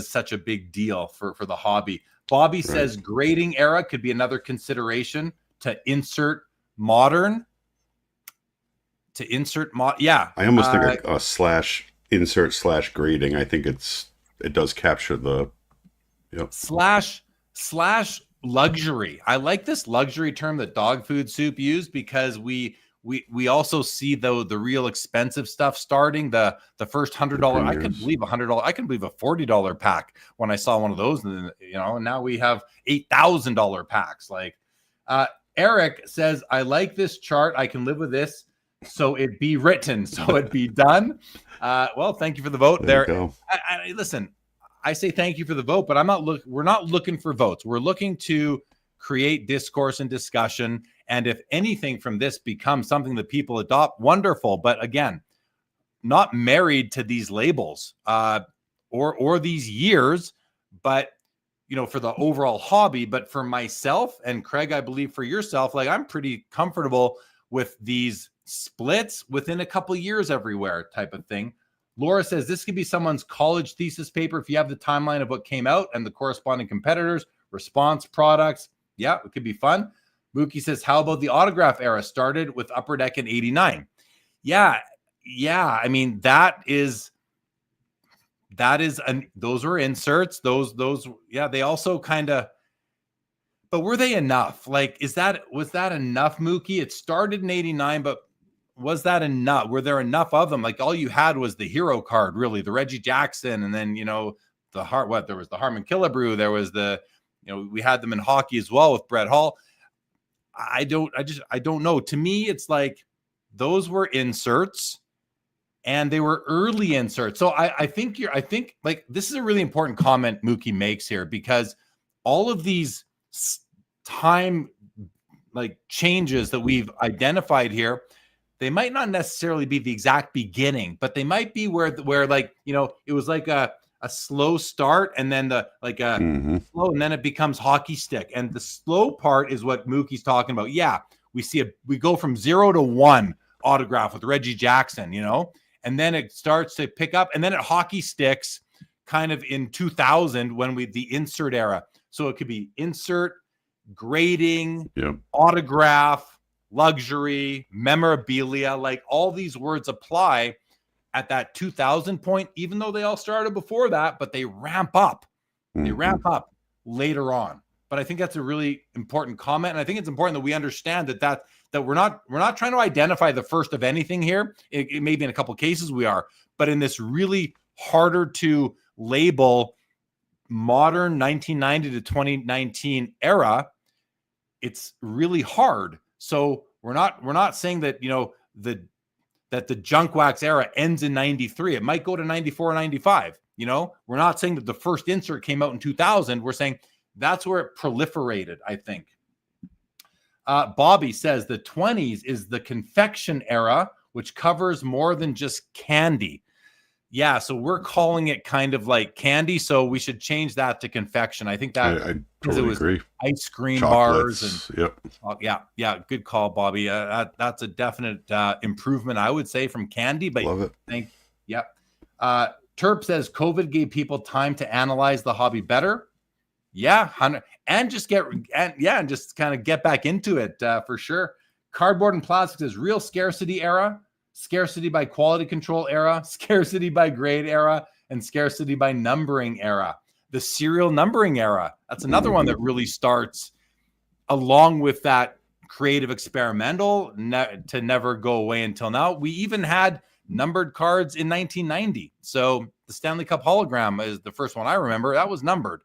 such a big deal for the hobby. Bobby says grading era could be another consideration to insert modern. Yeah. I almost think a slash insert slash grading. I think it does capture the slash luxury. I like this luxury term that Dog Food Soup used, because we also see the real expensive stuff starting. The first $100. I couldn't believe $100. I couldn't believe a $40 pack when I saw one of those. And and now we have $8,000 packs. Eric says, I like this chart. I can live with this. So it be written. So it be done. Well, thank you for the vote. There. Listen, I say thank you for the vote, but we're not looking for votes. We're looking to create discourse and discussion. And if anything from this becomes something that people adopt, wonderful. But again, not married to these labels or these years, but for the overall hobby. But for myself and Craig, I believe for yourself, I'm pretty comfortable with these splits within a couple of years everywhere type of thing. Laura says this could be someone's college thesis paper if you have the timeline of what came out and the corresponding competitors, response products. Yeah, it could be fun. Mookie says, how about the autograph era started with Upper Deck in 89? Yeah. I mean, those were inserts. Those, yeah, they also kind of, but were they enough? Was that enough, Mookie? It started in 89, but was that enough? Were there enough of them? All you had was the hero card, really, the Reggie Jackson, and then, there was the Hartmann Killebrew. There was we had them in hockey as well with Brett Hall. I don't know. To me, it's those were inserts and they were early inserts. So I think this is a really important comment Mookie makes here, because all of these time changes that we've identified here, they might not necessarily be the exact beginning, but they might be where it was a slow start and then slow, and then it becomes hockey stick. And the slow part is what Mookie's talking about. Yeah, we go from 0 to 1 autograph with Reggie Jackson, and then it starts to pick up, and then it hockey sticks kind of in 2000 when the insert era. So it could be insert, grading, autograph, luxury, memorabilia, all these words apply at that 2000 point, even though they all started before that, but they ramp up. They ramp up later on. But I think that's a really important comment. And I think it's important that we understand that we're not trying to identify the first of anything here. It may be in a couple of cases we are, but in this really harder to label modern 1990 to 2019 era. It's really hard. So we're not saying that, that the junk wax era ends in 93. It might go to 94 or 95. We're not saying that the first insert came out in 2000. We're saying that's where it proliferated, I think. Bobby says the 20s is the confection era, which covers more than just candy. Yeah, so we're calling it kind of like candy, so we should change that to confection. I think that I totally agree. Ice cream Chocolates, bars and yeah, good call, Bobby. That's a definite improvement, I would say, from candy. But love it. Terp says COVID gave people time to analyze the hobby better. Yeah, and just kind of get back into it for sure. Cardboard and plastic says real scarcity era. Scarcity by quality control era, scarcity by grade era, and scarcity by numbering era. The serial numbering era. That's another one that really starts along with that creative experimental to never go away until now. We even had numbered cards in 1990. So the Stanley Cup hologram is the first one I remember. That was numbered,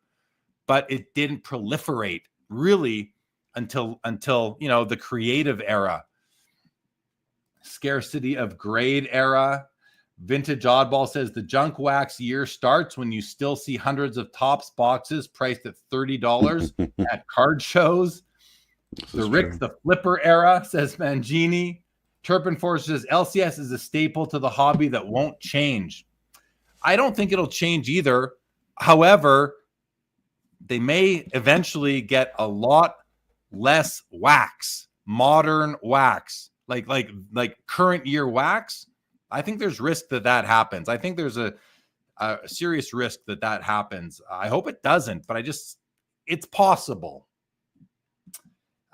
but it didn't proliferate really until the creative era. Scarcity of grade era. Vintage Oddball says the junk wax year starts when you still see hundreds of Topps boxes priced at $30 at card shows. The Rick the Flipper era, says Mangini. Turpinforce says LCS is a staple to the hobby that won't change. I don't think it'll change either. However, they may eventually get a lot less wax, modern wax. Like current year wax, I think there's risk that happens. I think there's a serious risk that happens. I hope it doesn't, but it's possible.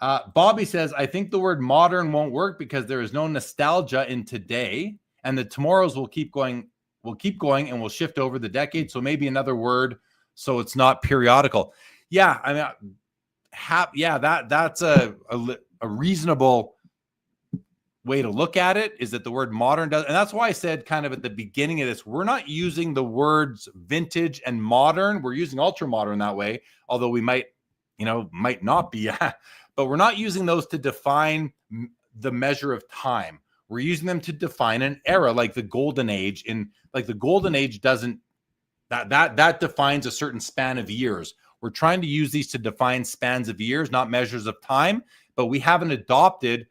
Bobby says, I think the word modern won't work because there is no nostalgia in today, and the tomorrows will keep going and will shift over the decade. So maybe another word, so it's not periodical. Yeah, I mean, that's a reasonable way to look at it, is that the word modern does, and that's why I said kind of at the beginning of this, we're not using the words vintage and modern. We're using ultra modern that way, although we might not be, but we're not using those to define the measure of time. We're using them to define an era, like the golden age. The golden age doesn't, that defines a certain span of years. We're trying to use these to define spans of years, not measures of time, but we haven't adopted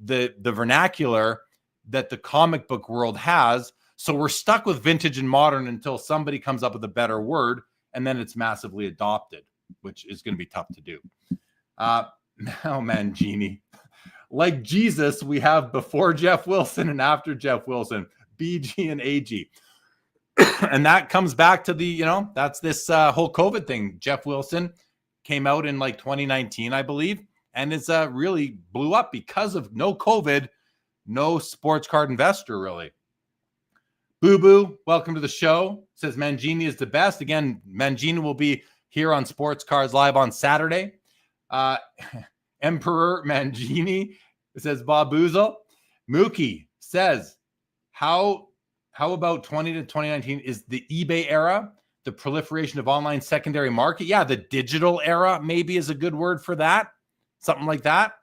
the vernacular that the comic book world has. So we're stuck with vintage and modern until somebody comes up with a better word, and then it's massively adopted, which is going to be tough to do. Now, Mangini, like Jesus, we have before Jeff Wilson and after Jeff Wilson, BG and AG. And that comes back to that's this whole COVID thing. Jeff Wilson came out in 2019, I believe. And it's really blew up because of no COVID, no sports card investor, really. Boo Boo, welcome to the show. Says Mangini is the best. Again, Mangini will be here on Sports Cards Live on Saturday. Emperor Mangini, says Bob Boozle. Mookie says, how about 20 to 2019 is the eBay era, the proliferation of online secondary market? Yeah, the digital era maybe is a good word for that. Something like that.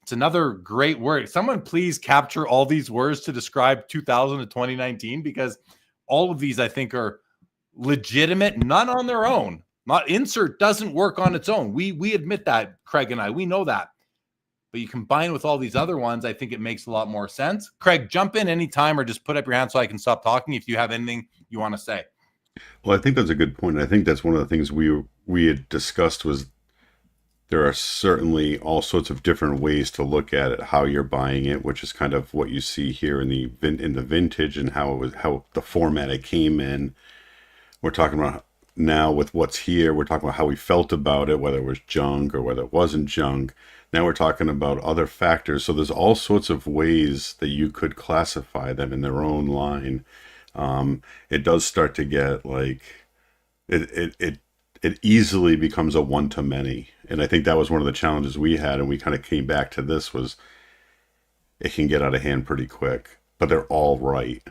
It's another great word. Someone please capture all these words to describe 2000 to 2019, because all of these I think are legitimate, none on their own. Not insert doesn't work on its own. We admit that, Craig and I. We know that. But you combine with all these other ones, I think it makes a lot more sense. Craig, jump in anytime or just put up your hand so I can stop talking if you have anything you want to say. Well, I think that's a good point. I think that's one of the things we had discussed was there are certainly all sorts of different ways to look at it, how you're buying it, which is kind of what you see here in the vintage and how the format it came in. We're talking about now with what's here. We're talking about how we felt about it, whether it was junk or whether it wasn't junk. Now we're talking about other factors. So there's all sorts of ways that you could classify them in their own line. It does start to get like it easily becomes a one-to-many. And I think that was one of the challenges we had, and we kind of came back to this, was it can get out of hand pretty quick, but they're all right.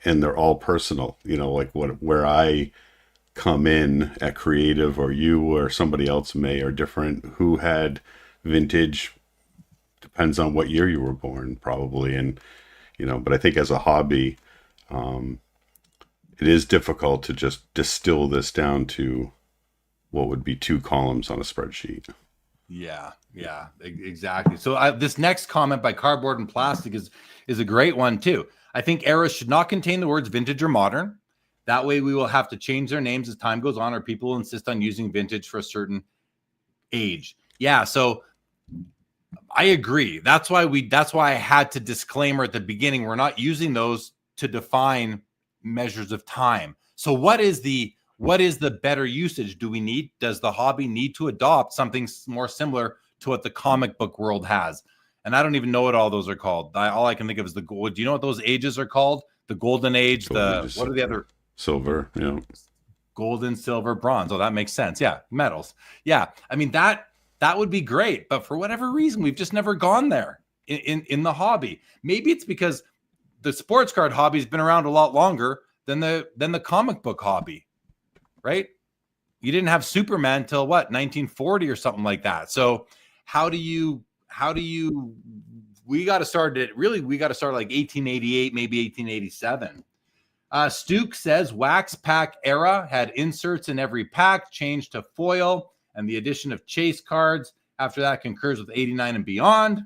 and they're all personal, like where I come in at creative, or you or somebody else may, are different. Who had vintage depends on what year you were born, probably. And but I think as a hobby, it is difficult to just distill this down to what would be 2 columns on a spreadsheet. Yeah, exactly. So this next comment by Cardboard and Plastic is a great one too. I think eras should not contain the words vintage or modern. That way we will have to change their names as time goes on, or people will insist on using vintage for a certain age. Yeah, so I agree. That's why I had to disclaimer at the beginning. We're not using those to define measures of time. So what is the better usage? Does the hobby need to adopt something more similar to what the comic book world has? And I don't even know what all those are called. All I can think of is the gold. Do you know what those ages are called? The golden age, what are the other? Silver, Golden, silver, bronze. Oh, that makes sense. Yeah, metals. Yeah, I mean that would be great, but for whatever reason, we've just never gone there in the hobby. Maybe it's because the sports card hobby has been around a lot longer than the comic book hobby, right? You didn't have Superman till what, 1940 or something like that. So we got to start like 1888, maybe 1887. Stuke says wax pack era had inserts in every pack, changed to foil, and the addition of chase cards after that concurs with 89 and beyond.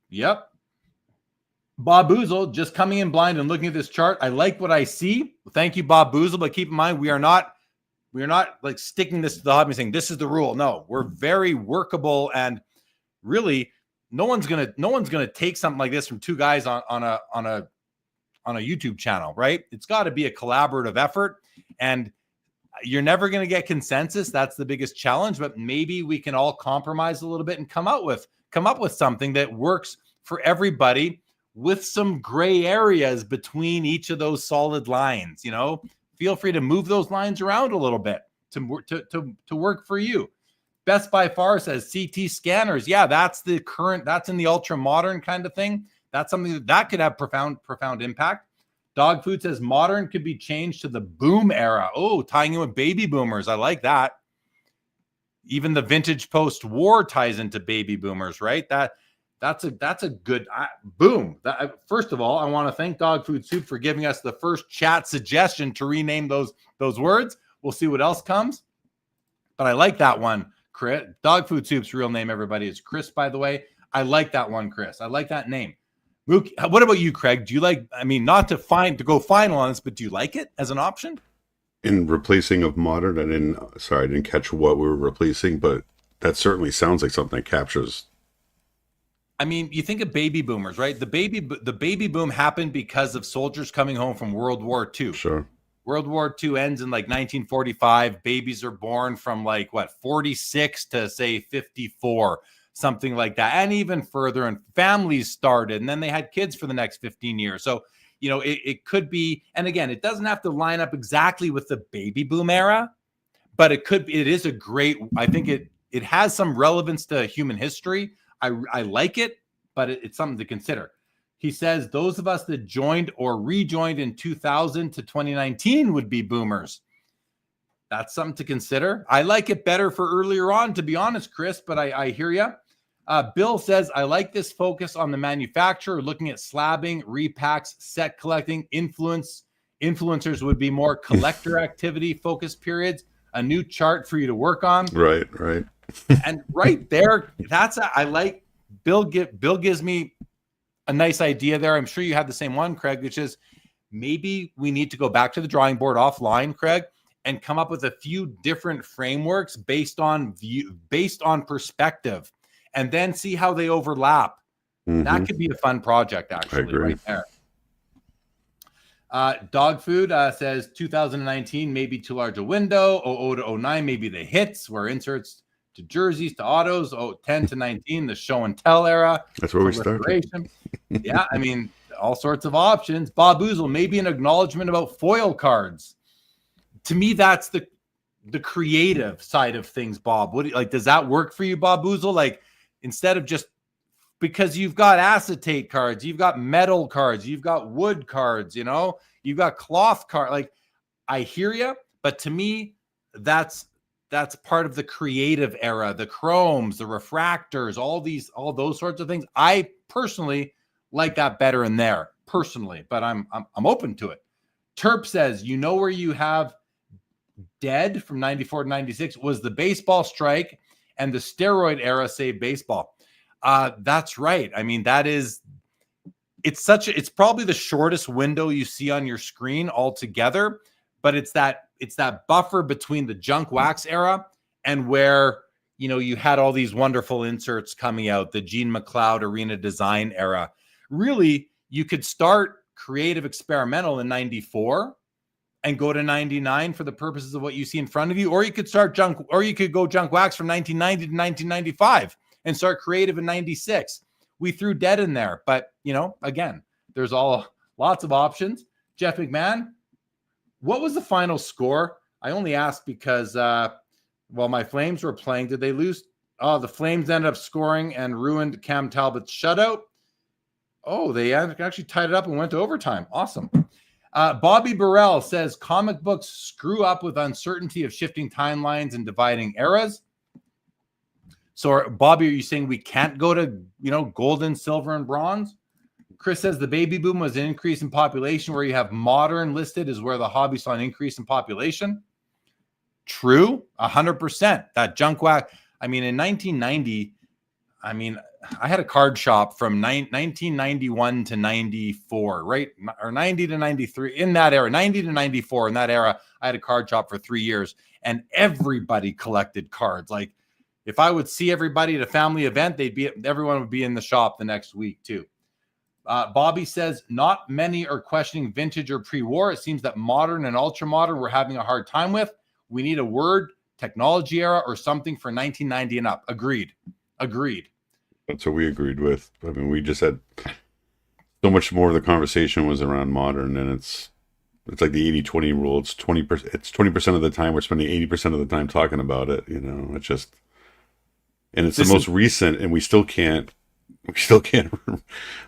Yep. Bob Boozle, just coming in blind and looking at this chart. I like what I see. Thank you, Bob Boozle. But keep in mind, we are not like sticking this to the hobby saying this is the rule. No, we're very workable, and really no one's gonna take something like this from 2 guys on a YouTube channel, right? It's got to be a collaborative effort, and you're never going to get consensus. That's the biggest challenge, but maybe we can all compromise a little bit and come up with something that works for everybody, with some gray areas between each of those solid lines. Feel free to move those lines around a little bit to work for you. Best by Far says CT scanners. Yeah, that's in the ultra modern kind of thing. That's something that could have profound impact. Dog Food says modern could be changed to the boom era. Oh, tying in with baby boomers. I like that. Even the vintage post-war ties into baby boomers, right? That's a good boom. First of all, I want to thank Dog Food Soup for giving us the first chat suggestion to rename those words. We'll see what else comes. But I like that one, Chris. Dog Food Soup's real name, everybody, is Chris, by the way. I like that one, Chris. I like that name. What about you, Craig? Do you like, not to go final on this, but do you like it as an option? In replacing of modern, I didn't catch what we were replacing, but that certainly sounds like something that captures. You think of baby boomers, right? The baby boom happened because of soldiers coming home from World War II. Sure. World War II ends in 1945. Babies are born from 46 to say 54. Something like that, and even further, and families started, and then they had kids for the next 15 years. So, it could be, and again, it doesn't have to line up exactly with the baby boom era, but it is a great, I think it has some relevance to human history. I like it, but it's something to consider. He says those of us that joined or rejoined in 2000 to 2019 would be boomers. That's something to consider. I like it better for earlier on, to be honest, Chris, but I hear you. Bill says, I like this focus on the manufacturer, looking at slabbing, repacks, set collecting. Influencers would be more collector activity focus periods. A new chart for you to work on. Right. And right there, I like Bill gives me a nice idea there. I'm sure you have the same one, Craig, which is maybe we need to go back to the drawing board offline, Craig, and come up with a few different frameworks based on perspective, and then see how they overlap. Mm-hmm. That could be a fun project, actually, right there. Dog Food says 2019 maybe too large a window. 00 to 09 maybe the hits where inserts to jerseys to autos. 10 to 19 the show and tell era. That's where we started. Yeah, all sorts of options. Bob Boozle, maybe an acknowledgement about foil cards. To me, that's the creative side of things, Bob. Does that work for you, Bob Boozle? Instead of just, because you've got acetate cards, you've got metal cards, you've got wood cards, You've got cloth card. Like, I hear you, but to me, that's part of the creative era, the chromes, the refractors, all those sorts of things. I personally like that better in there personally, but I'm open to it. Terp says, you know, where you have dead from 94 to 96 was the baseball strike and the steroid era saved baseball. That's right. I mean, it's probably the shortest window you see on your screen altogether, but it's that buffer between the junk wax era and where, you know, you had all these wonderful inserts coming out, the Gene McLeod arena design era. Really, you could start creative experimental in 94 and go to 99 for the purposes of what you see in front of you, or you could go junk wax from 1990 to 1995 and start creative in 96. We threw dead in there, but, you know, again, there's lots of options. Jeff McMahon, what was the final score? I only asked because while my Flames were playing, did they lose? Oh, the Flames ended up scoring and ruined Cam Talbot's shutout. Oh, they actually tied it up and went to overtime. Awesome. Bobby Burrell says comic books screw up with uncertainty of shifting timelines and dividing eras. So, Bobby, are you saying we can't go to, you know, golden, silver, and bronze? Chris says the baby boom was an increase in population where you have modern listed is where the hobby saw an increase in population. True, 100%. That junk wax. I mean, in 1990, I mean, I had a card shop from 1991 to 94, right? Or 90 to 93 in that era, 90 to 94 in that era. I had a card shop for 3 years and everybody collected cards. Like, if I would see everybody at a family event, everyone would be in the shop the next week too. Bobby says, not many are questioning vintage or pre-war. It seems that modern and ultra modern we're having a hard time with. We need a word, technology era, or something for 1990 and up. Agreed. That's what we agreed with. I mean, we just had so much more of the conversation was around modern, and it's like the 80-20 rule. It's 20%. It's 20% of the time we're spending 80% of the time talking about it. You know, it's just, and it's the most recent, and we still can't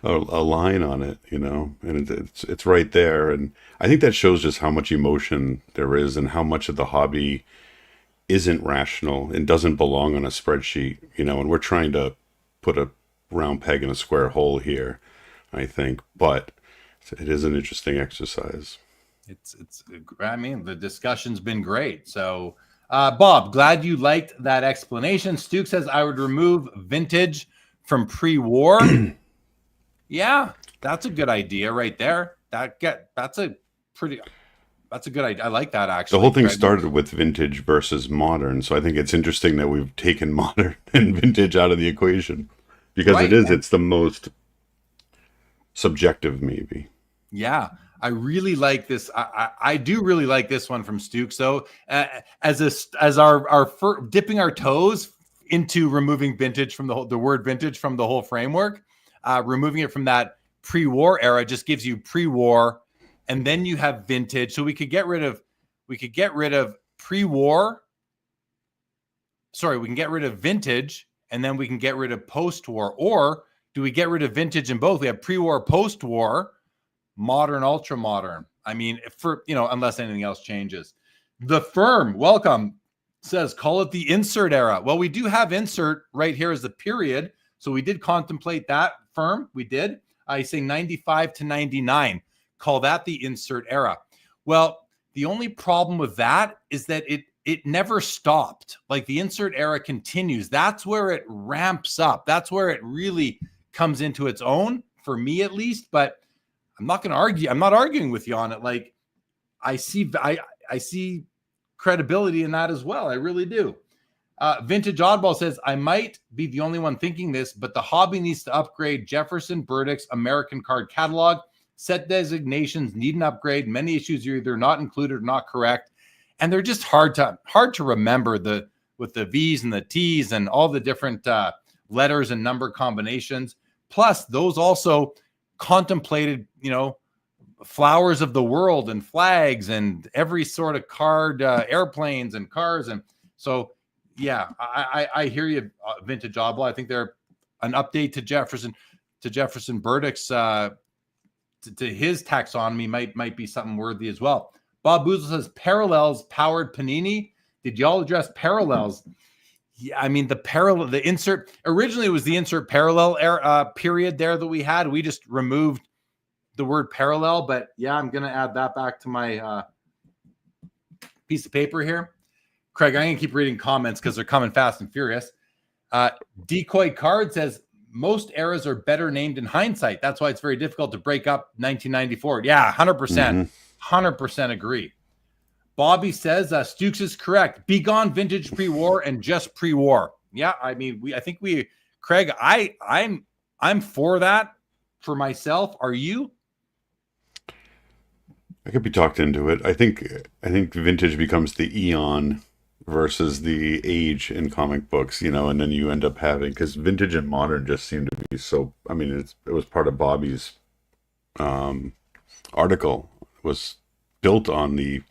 align on it. You know, and it's right there, and I think that shows just how much emotion there is, and how much of the hobby isn't rational and doesn't belong on a spreadsheet. You know, and we're trying to put a round peg in a square hole here, I think, but it is an interesting exercise. I mean, the discussion's been great. So, Bob, glad you liked that explanation. Stuke says I would remove vintage from pre-war. Yeah, that's a good idea right there. That's a good idea. I like that, actually. The whole thing started with vintage versus modern, so I think it's interesting that we've taken modern and vintage out of the equation, because it's the most subjective, maybe. Yeah, I really like this. I do really like this one from Stuke. So as our dipping our toes into removing vintage from the word vintage from the whole framework, removing it from that pre-war era just gives you pre-war, and then you have vintage. So we could get rid of pre-war. Sorry, we can get rid of vintage, and then we can get rid of post-war. Or do we get rid of vintage in both? We have pre-war, post-war, modern, ultra modern. I mean, unless anything else changes. The Firm, welcome, says call it the insert era. Well, we do have insert right here as the period, so we did contemplate that. Firm, we did. I say 95 to 99. Call that the insert era. Well, the only problem with that is that it never stopped. Like, the insert era continues. That's where it ramps up. That's where it really comes into its own, for me at least. But I'm not going to argue. I'm not arguing with you on it. Like, I see credibility in that as well. I really do. Vintage Oddball says, I might be the only one thinking this, but the hobby needs to upgrade Jefferson Burdick's American card catalog. Set designations need an upgrade. Many issues are either not included or not correct. And they're just hard to remember with the V's and the T's and all the different letters and number combinations. Plus, those also contemplated, flowers of the world and flags and every sort of card, airplanes and cars. And so, yeah, I hear you, Vintage Oddball. I think they're an update to Jefferson Burdick's to his taxonomy might be something worthy as well. Bob Boozle says parallels powered Panini. Did y'all address parallels? Yeah, I mean the insert originally was the insert parallel period there that we had. We just removed the word parallel, but yeah, I'm gonna add that back to my piece of paper here. Craig, I'm gonna keep reading comments because they're coming fast and furious. Decoy Card says most eras are better named in hindsight. That's why it's very difficult to break up 1994. Yeah, 100%. 100% agree. Bobby says Stukes is correct. Be gone vintage pre-war and just pre-war. Yeah, I mean, Craig, I'm for that for myself. Are you? I could be talked into it. I think vintage becomes the eon versus the age in comic books, and then you end up having, because vintage and modern just seem to be so. I mean, it was part of Bobby's article, was built on the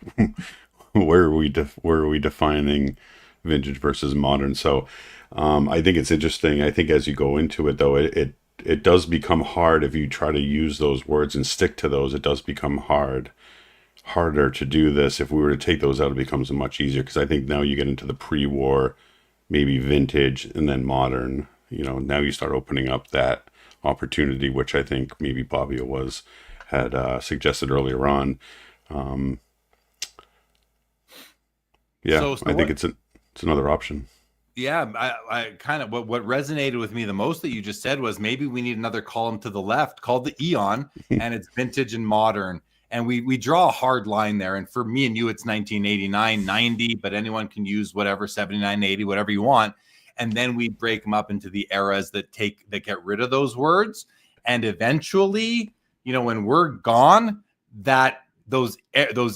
where are we defining vintage versus modern. So I think it's interesting. I think as you go into it, though, it does become hard if you try to use those words and stick to those. It does become harder to do this. If we were to take those out, it becomes much easier, because I think now you get into the pre-war, maybe vintage, and then modern. Now you start opening up that opportunity, which I think maybe Bobby had suggested earlier on. I think it's another option. Yeah, I kind of what resonated with me the most that you just said was maybe we need another column to the left called the Eon, and it's vintage and modern. And we draw a hard line there. And for me and you, it's 1989, 90, but anyone can use whatever, 79, 80, whatever you want. And then we break them up into the eras that get rid of those words. And eventually, when we're gone, that those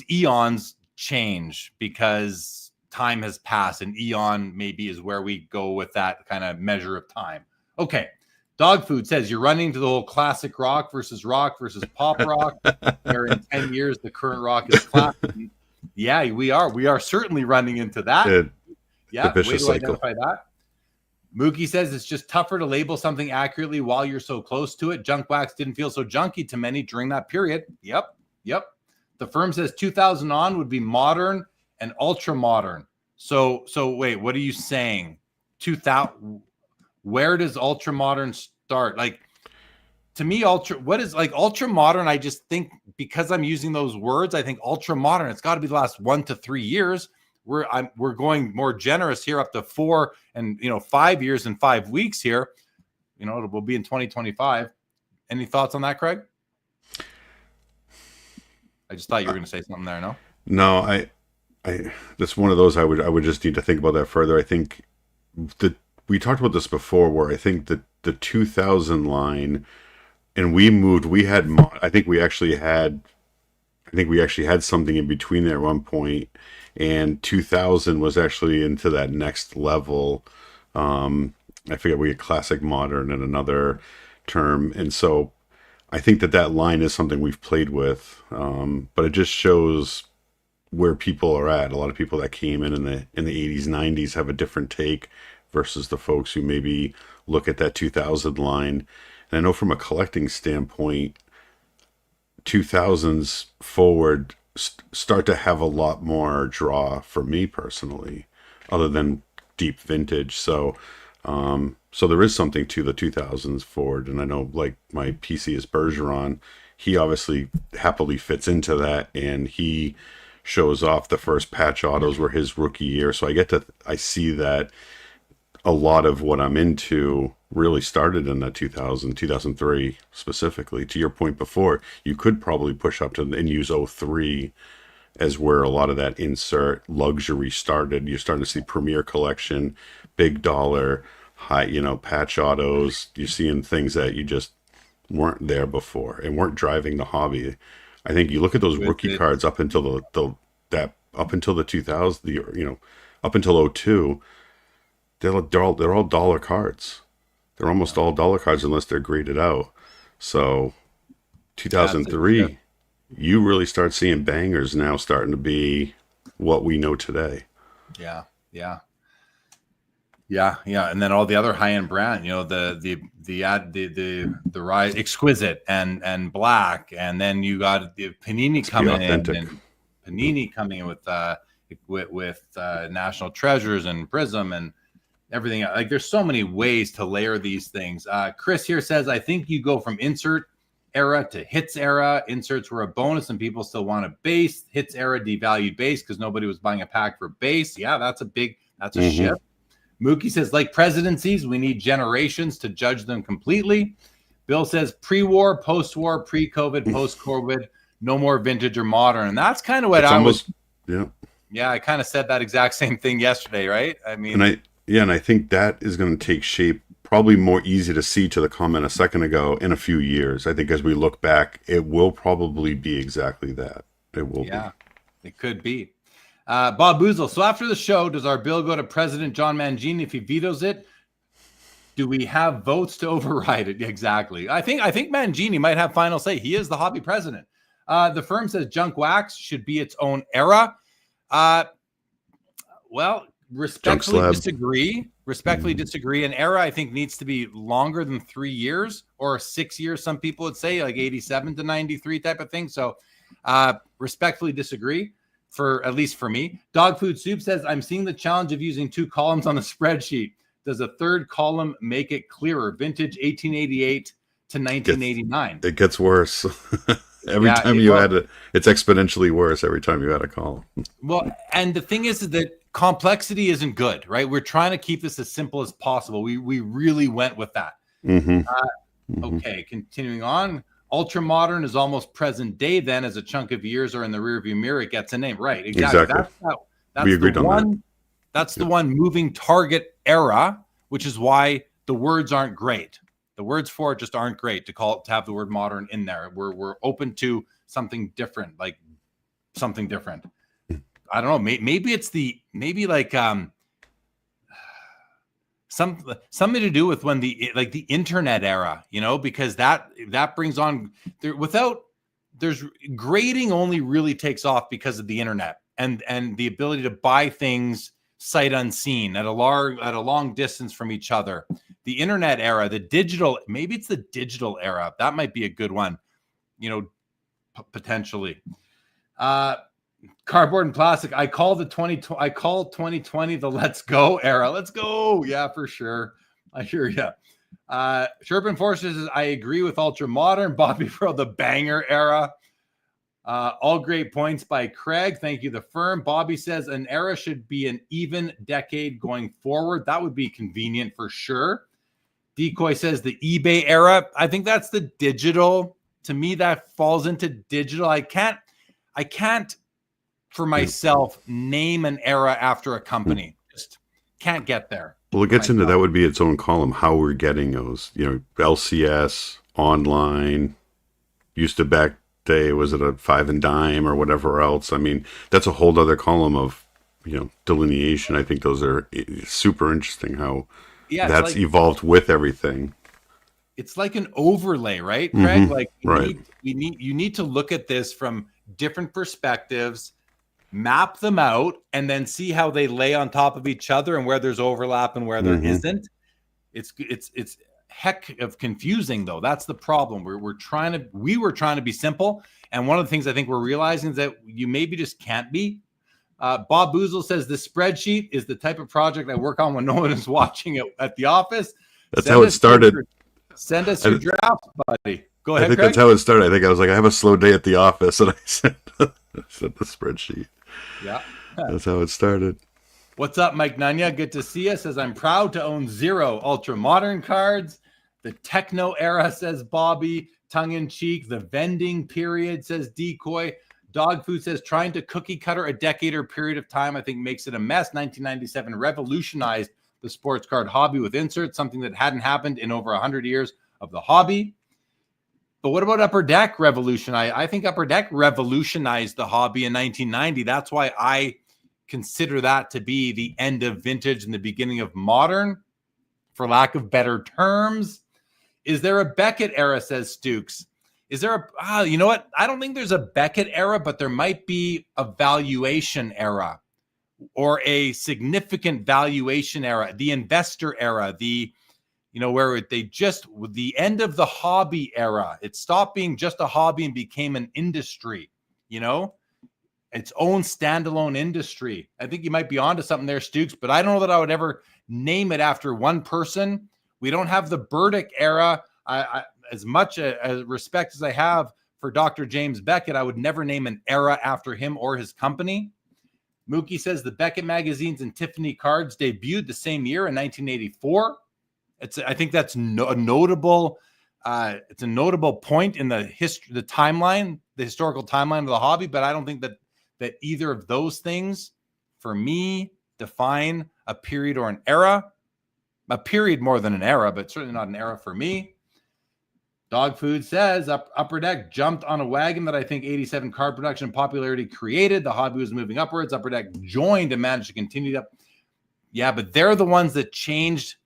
eons change because time has passed, and eon maybe is where we go with that kind of measure of time. Okay. Dog Food says you're running into the whole classic rock versus pop rock, where in 10 years the current rock is classic. Yeah, we are certainly running into that. The vicious cycle. Identify that. Mookie says it's just tougher to label something accurately while you're so close to it. Junk wax didn't feel so junky to many during that period. Yep. The firm says 2000 on would be modern and ultra modern. So wait, what are you saying? 2000. Where does ultra modern start? Like, to me, ultra modern? I just think, because I'm using those words, I think ultra modern, it's got to be the last 1 to 3 years. We're going more generous here, up to 4 and 5 years and 5 weeks here. We'll be in 2025. Any thoughts on that, Craig? I just thought you were going to say something there. No, I that's one of those I would just need to think about that further. I think we talked about this before, where I think that the 2000 line, and I think we actually had something in between there at one point, and 2000 was actually into that next level. I forget, we had classic modern and another term, and so I think that line is something we've played with, but it just shows where people are at. A lot of people that came in the 80s, 90s have a different take versus the folks who maybe look at that 2000 line. And I know from a collecting standpoint, 2000s forward start to have a lot more draw for me personally, other than deep vintage. So there is something to the 2000s forward. And I know, like, my PC is Bergeron. He obviously happily fits into that, and he shows off the first patch autos were his rookie year. So I see that a lot of what I'm into really started in that 2000, 2003 specifically. To your point before, you could probably push up to and use 03 as where a lot of that insert luxury started. You're starting to see Premier Collection, big dollar, high, patch autos. You're seeing things that you just weren't there before and weren't driving the hobby. I think you look at those rookie cards up until the 2000, up until 02. They're all dollar cards. They're almost all dollar cards unless they're graded out. So 2003, you really start seeing bangers now starting to be what we know today. Yeah. Yeah, yeah, and then all the other high end brand, the rise, Exquisite and Black, and then you got the Panini coming in, and Panini coming in with National Treasures and Prism and everything. Like, there's so many ways to layer these things. Chris here says, I think you go from insert era to hits era. Inserts were a bonus, and people still want a base. Hits era devalued base because nobody was buying a pack for base. Yeah, that's a shift. Mookie says, like presidencies, we need generations to judge them completely. Bill says, pre-war, post-war, pre-COVID, post-COVID, no more vintage or modern. And that's kind of what Yeah, I kind of said that exact same thing yesterday, right? I mean, and I think that is going to take shape, probably more easy to see to the comment a second ago, in a few years. I think as we look back, it will probably be exactly that. It will be. Yeah, it could be. Bob Boozle, so after the show, does our bill go to President John Mangini? If he vetoes it, do we have votes to override it? Exactly. I think Mangini might have final say. He is the hobby president. The firm says junk wax should be its own era. Well, respectfully disagree. An era, I think, needs to be longer than 3 years or 6 years. Some people would say, like 87 to 93 type of thing. So respectfully disagree. At least for me. Dog Food Soup says, I'm seeing the challenge of using 2 columns on the spreadsheet. Does a third column make it clearer? Vintage 1888 to 1989. It gets worse. Every time you add it, it's exponentially worse every time you add a column. Well, and the thing is that complexity isn't good, right? We're trying to keep this as simple as possible. We really went with that. Okay, continuing on. Ultra modern is almost present day then, as a chunk of years are in the rearview mirror. It gets a name. Right, exactly. We agreed on that. That's the one moving target era, which is why the words aren't great. The words for it just aren't great to have the word modern in there. We're open to something different, I don't know. Maybe it's something to do with when the internet era, because that brings on there's grading only really takes off because of the internet and the ability to buy things sight unseen at a long distance from each other. The internet era, maybe it's the digital era. That might be a good one, potentially. Cardboard and plastic. I call 2020 the let's go era. Let's go. Yeah, for sure. I hear you. Sherpin Forster says, I agree with ultra modern. Bobby Pearl, the banger era. All great points by Craig. Thank you, the firm. Bobby says an era should be an even decade going forward. That would be convenient for sure. Decoy says the eBay era. I think that's the digital. To me, that falls into digital. I can't for myself name an era after a company. Just can't get there. Well, it gets into that would be its own column, how we're getting those, LCS, online, used to back day, was it a 5 and dime or whatever else? I mean, that's a whole other column of, delineation. I think those are super interesting how that's evolved with everything. It's like an overlay, right, Craig? You need to look at this from different perspectives, map them out, and then see how they lay on top of each other and where there's overlap and where there isn't. It's heck of confusing, though. That's the problem. We were trying to be simple, and one of the things I think we're realizing is that you maybe just can't be. Bob Boozle says the spreadsheet is the type of project I work on when no one is watching it at the office. That's how it started. Send us your draft, buddy. Go ahead, I think Craig. that's how it started. I think I was like, I have a slow day at the office, and I sent the spreadsheet. Yeah. That's how it started. What's up, Mike Nanya? Good to see you. Says, I'm proud to own 0 ultra modern cards. The techno era, says Bobby. Tongue in cheek. The vending period, says Decoy. Dog Food says, trying to cookie cutter a decade or period of time, I think makes it a mess. 1997 revolutionized the sports card hobby with inserts, something that hadn't happened in over 100 years of the hobby. But what about Upper Deck revolution? I think Upper Deck revolutionized the hobby in 1990. That's why I consider that to be the end of vintage and the beginning of modern, for lack of better terms. Is there a Beckett era, says Stukes? Is there you know what? I don't think there's a Beckett era, but there might be a valuation era or a significant valuation era, the investor era, the, where the end of the hobby era. It stopped being just a hobby and became an industry, its own standalone industry. I think you might be onto something there, Stukes, but I don't know that I would ever name it after one person. We don't have the Burdick era. I as much as respect as I have for Dr. James Beckett, I would never name an era after him or his company. Mookie says the Beckett magazines and Tiffany cards debuted the same year in 1984. I think that's a notable. It's a notable point in the timeline, the historical timeline of the hobby. But I don't think that either of those things, for me, define a period or an era. A period more than an era, but certainly not an era for me. Dog Food says Upper Deck jumped on a wagon that I think 87 card production popularity created. The hobby was moving upwards. Upper Deck joined and managed to continue up. Yeah, but they're the ones that changed.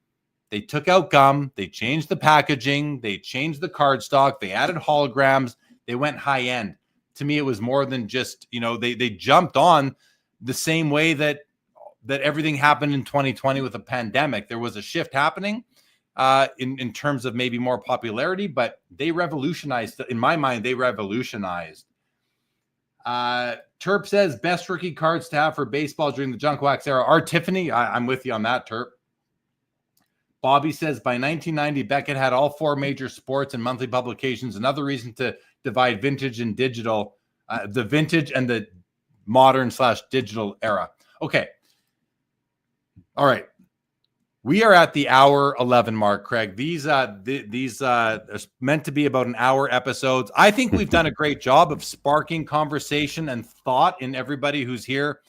They took out gum. They changed the packaging. They changed the card stock. They added holograms. They went high end. To me, it was more than just, they jumped on the same way that everything happened in 2020 with a pandemic. There was a shift happening in terms of maybe more popularity, but they revolutionized. In my mind, they revolutionized. Terp says best rookie cards to have for baseball during the junk wax era are Tiffany. I'm with you on that, Terp. Bobby says by 1990, Beckett had all 4 major sports and monthly publications. Another reason to divide vintage and digital, the vintage and the modern/digital era. Okay. All right. We are at the hour 11 mark, Craig. These are meant to be about an hour episodes. I think we've done a great job of sparking conversation and thought in everybody who's here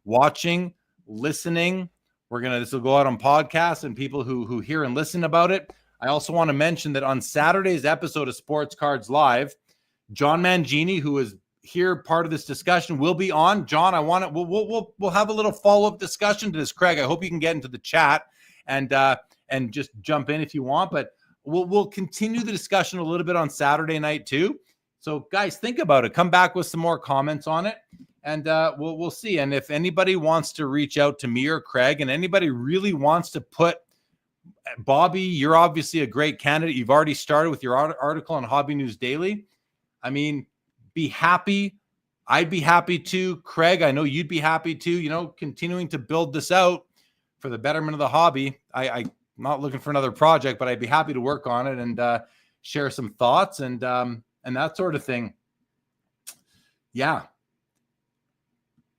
watching, listening. This will go out on podcasts and people who hear and listen about it. I also want to mention that on Saturday's episode of Sports Cards Live, John Mangini, who is here part of this discussion, will be on. John, we'll have a little follow-up discussion to this, Craig. I hope you can get into the chat and just jump in if you want, but we'll continue the discussion a little bit on Saturday night too. So guys, think about it. Come back with some more comments on it, and we'll see. And if anybody wants to reach out to me or Craig, and anybody really wants to put Bobby, you're obviously a great candidate. You've already started with your article on Hobby News Daily. I mean, be happy. I'd be happy too. Craig, I know you'd be happy too, continuing to build this out for the betterment of the hobby. I'm not looking for another project, but I'd be happy to work on it and share some thoughts and that sort of thing. Yeah.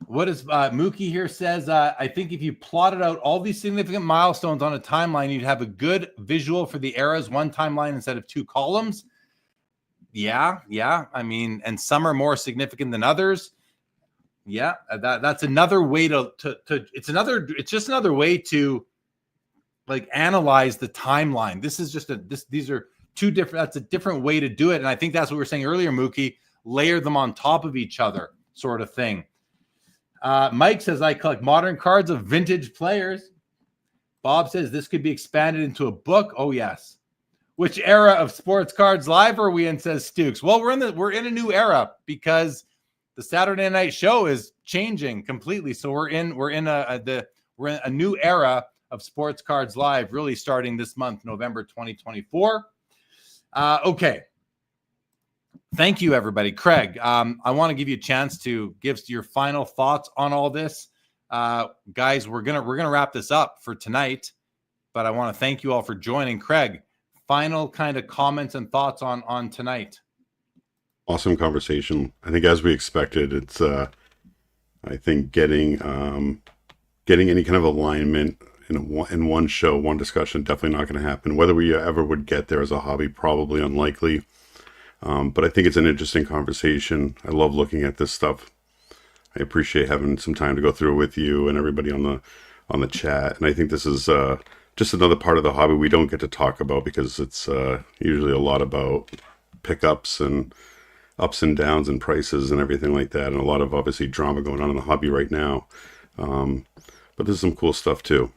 What is Mookie here says, I think if you plotted out all these significant milestones on a timeline, you'd have a good visual for the eras, one timeline instead of 2 columns. Yeah. I mean, and some are more significant than others. Yeah, that's another way it's just another way to like analyze the timeline. This is just these are 2 different, that's a different way to do it. And I think that's what we were saying earlier, Mookie, layer them on top of each other sort of thing. Mike says, I collect modern cards of vintage players. Bob says this could be expanded into a book. Oh yes. Which era of Sports Cards Live are we in, says Stukes? Well, we're in a new era because the Saturday night show is changing completely. So we're in a new era of Sports Cards Live, really starting this month, November 2024. Okay. Thank you, everybody. Craig, I want to give you a chance to give your final thoughts on all this. Guys, we're gonna wrap this up for tonight, but I want to thank you all for joining. Craig, final kind of comments and thoughts on tonight. Awesome conversation. I think as we expected, it's I think getting any kind of alignment in one show, one discussion, definitely not going to happen. Whether we ever would get there as a hobby, probably unlikely. But I think it's an interesting conversation. I love looking at this stuff. I appreciate having some time to go through it with you and everybody on the chat. And I think this is just another part of the hobby we don't get to talk about because it's usually a lot about pickups and ups and downs and prices and everything like that, and a lot of obviously drama going on in the hobby right now. But there's some cool stuff too,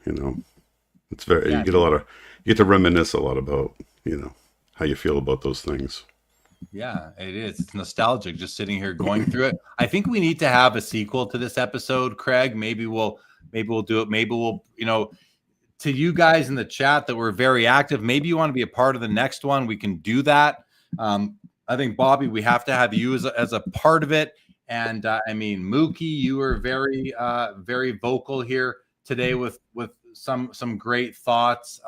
It's very you get to reminisce a lot about, how you feel about those things. Yeah, it is. It's nostalgic just sitting here going through it. I think we need to have a sequel to this episode, Craig. Maybe we'll do it. Maybe we'll, to you guys in the chat that were very active, maybe you want to be a part of the next one. We can do that. I think, Bobby, we have to have you as a part of it. And I mean, Mookie, you were very, very vocal here today with some great thoughts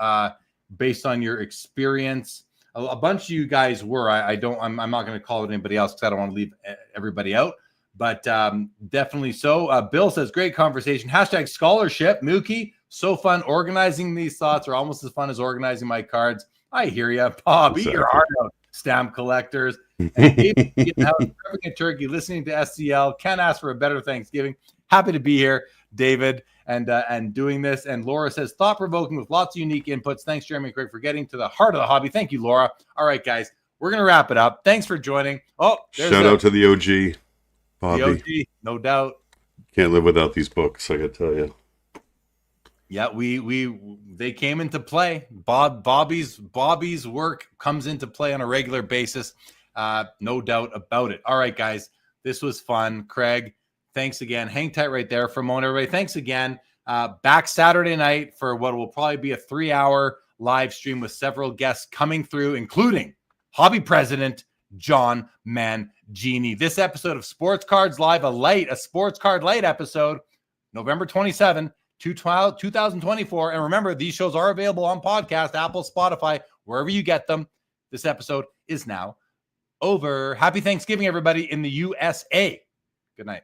based on your experience. A bunch of you guys were. I'm not going to call it anybody else because I don't want to leave everybody out. But definitely so. Bill says, great conversation. # scholarship. Mookie, so fun organizing these thoughts are almost as fun as organizing my cards. I hear you, Bob. Eat your heart out, stamp collectors. And David, a turkey listening to SCL. Can't ask for a better Thanksgiving. Happy to be here, David, and doing this. And Laura says, thought-provoking with lots of unique inputs. Thanks, Jeremy and Craig, for getting to the heart of the hobby. Thank you, Laura. All right, guys, we're going to wrap it up. Thanks for joining. Oh, shout out to the OG, Bobby. The OG, no doubt. Can't live without these books, I got to tell you. Yeah, they came into play. Bobby's work comes into play on a regular basis. No doubt about it. All right, guys, this was fun. Craig, thanks again. Hang tight right there for a moment, everybody. Thanks again. Back Saturday night for what will probably be a 3-hour live stream with several guests coming through, including Hobby President John Mangini. This episode of Sports Cards Live, a Sports Card Lite episode, November 27, 2024. And remember, these shows are available on podcast, Apple, Spotify, wherever you get them. This episode is now over. Happy Thanksgiving, everybody in the USA. Good night.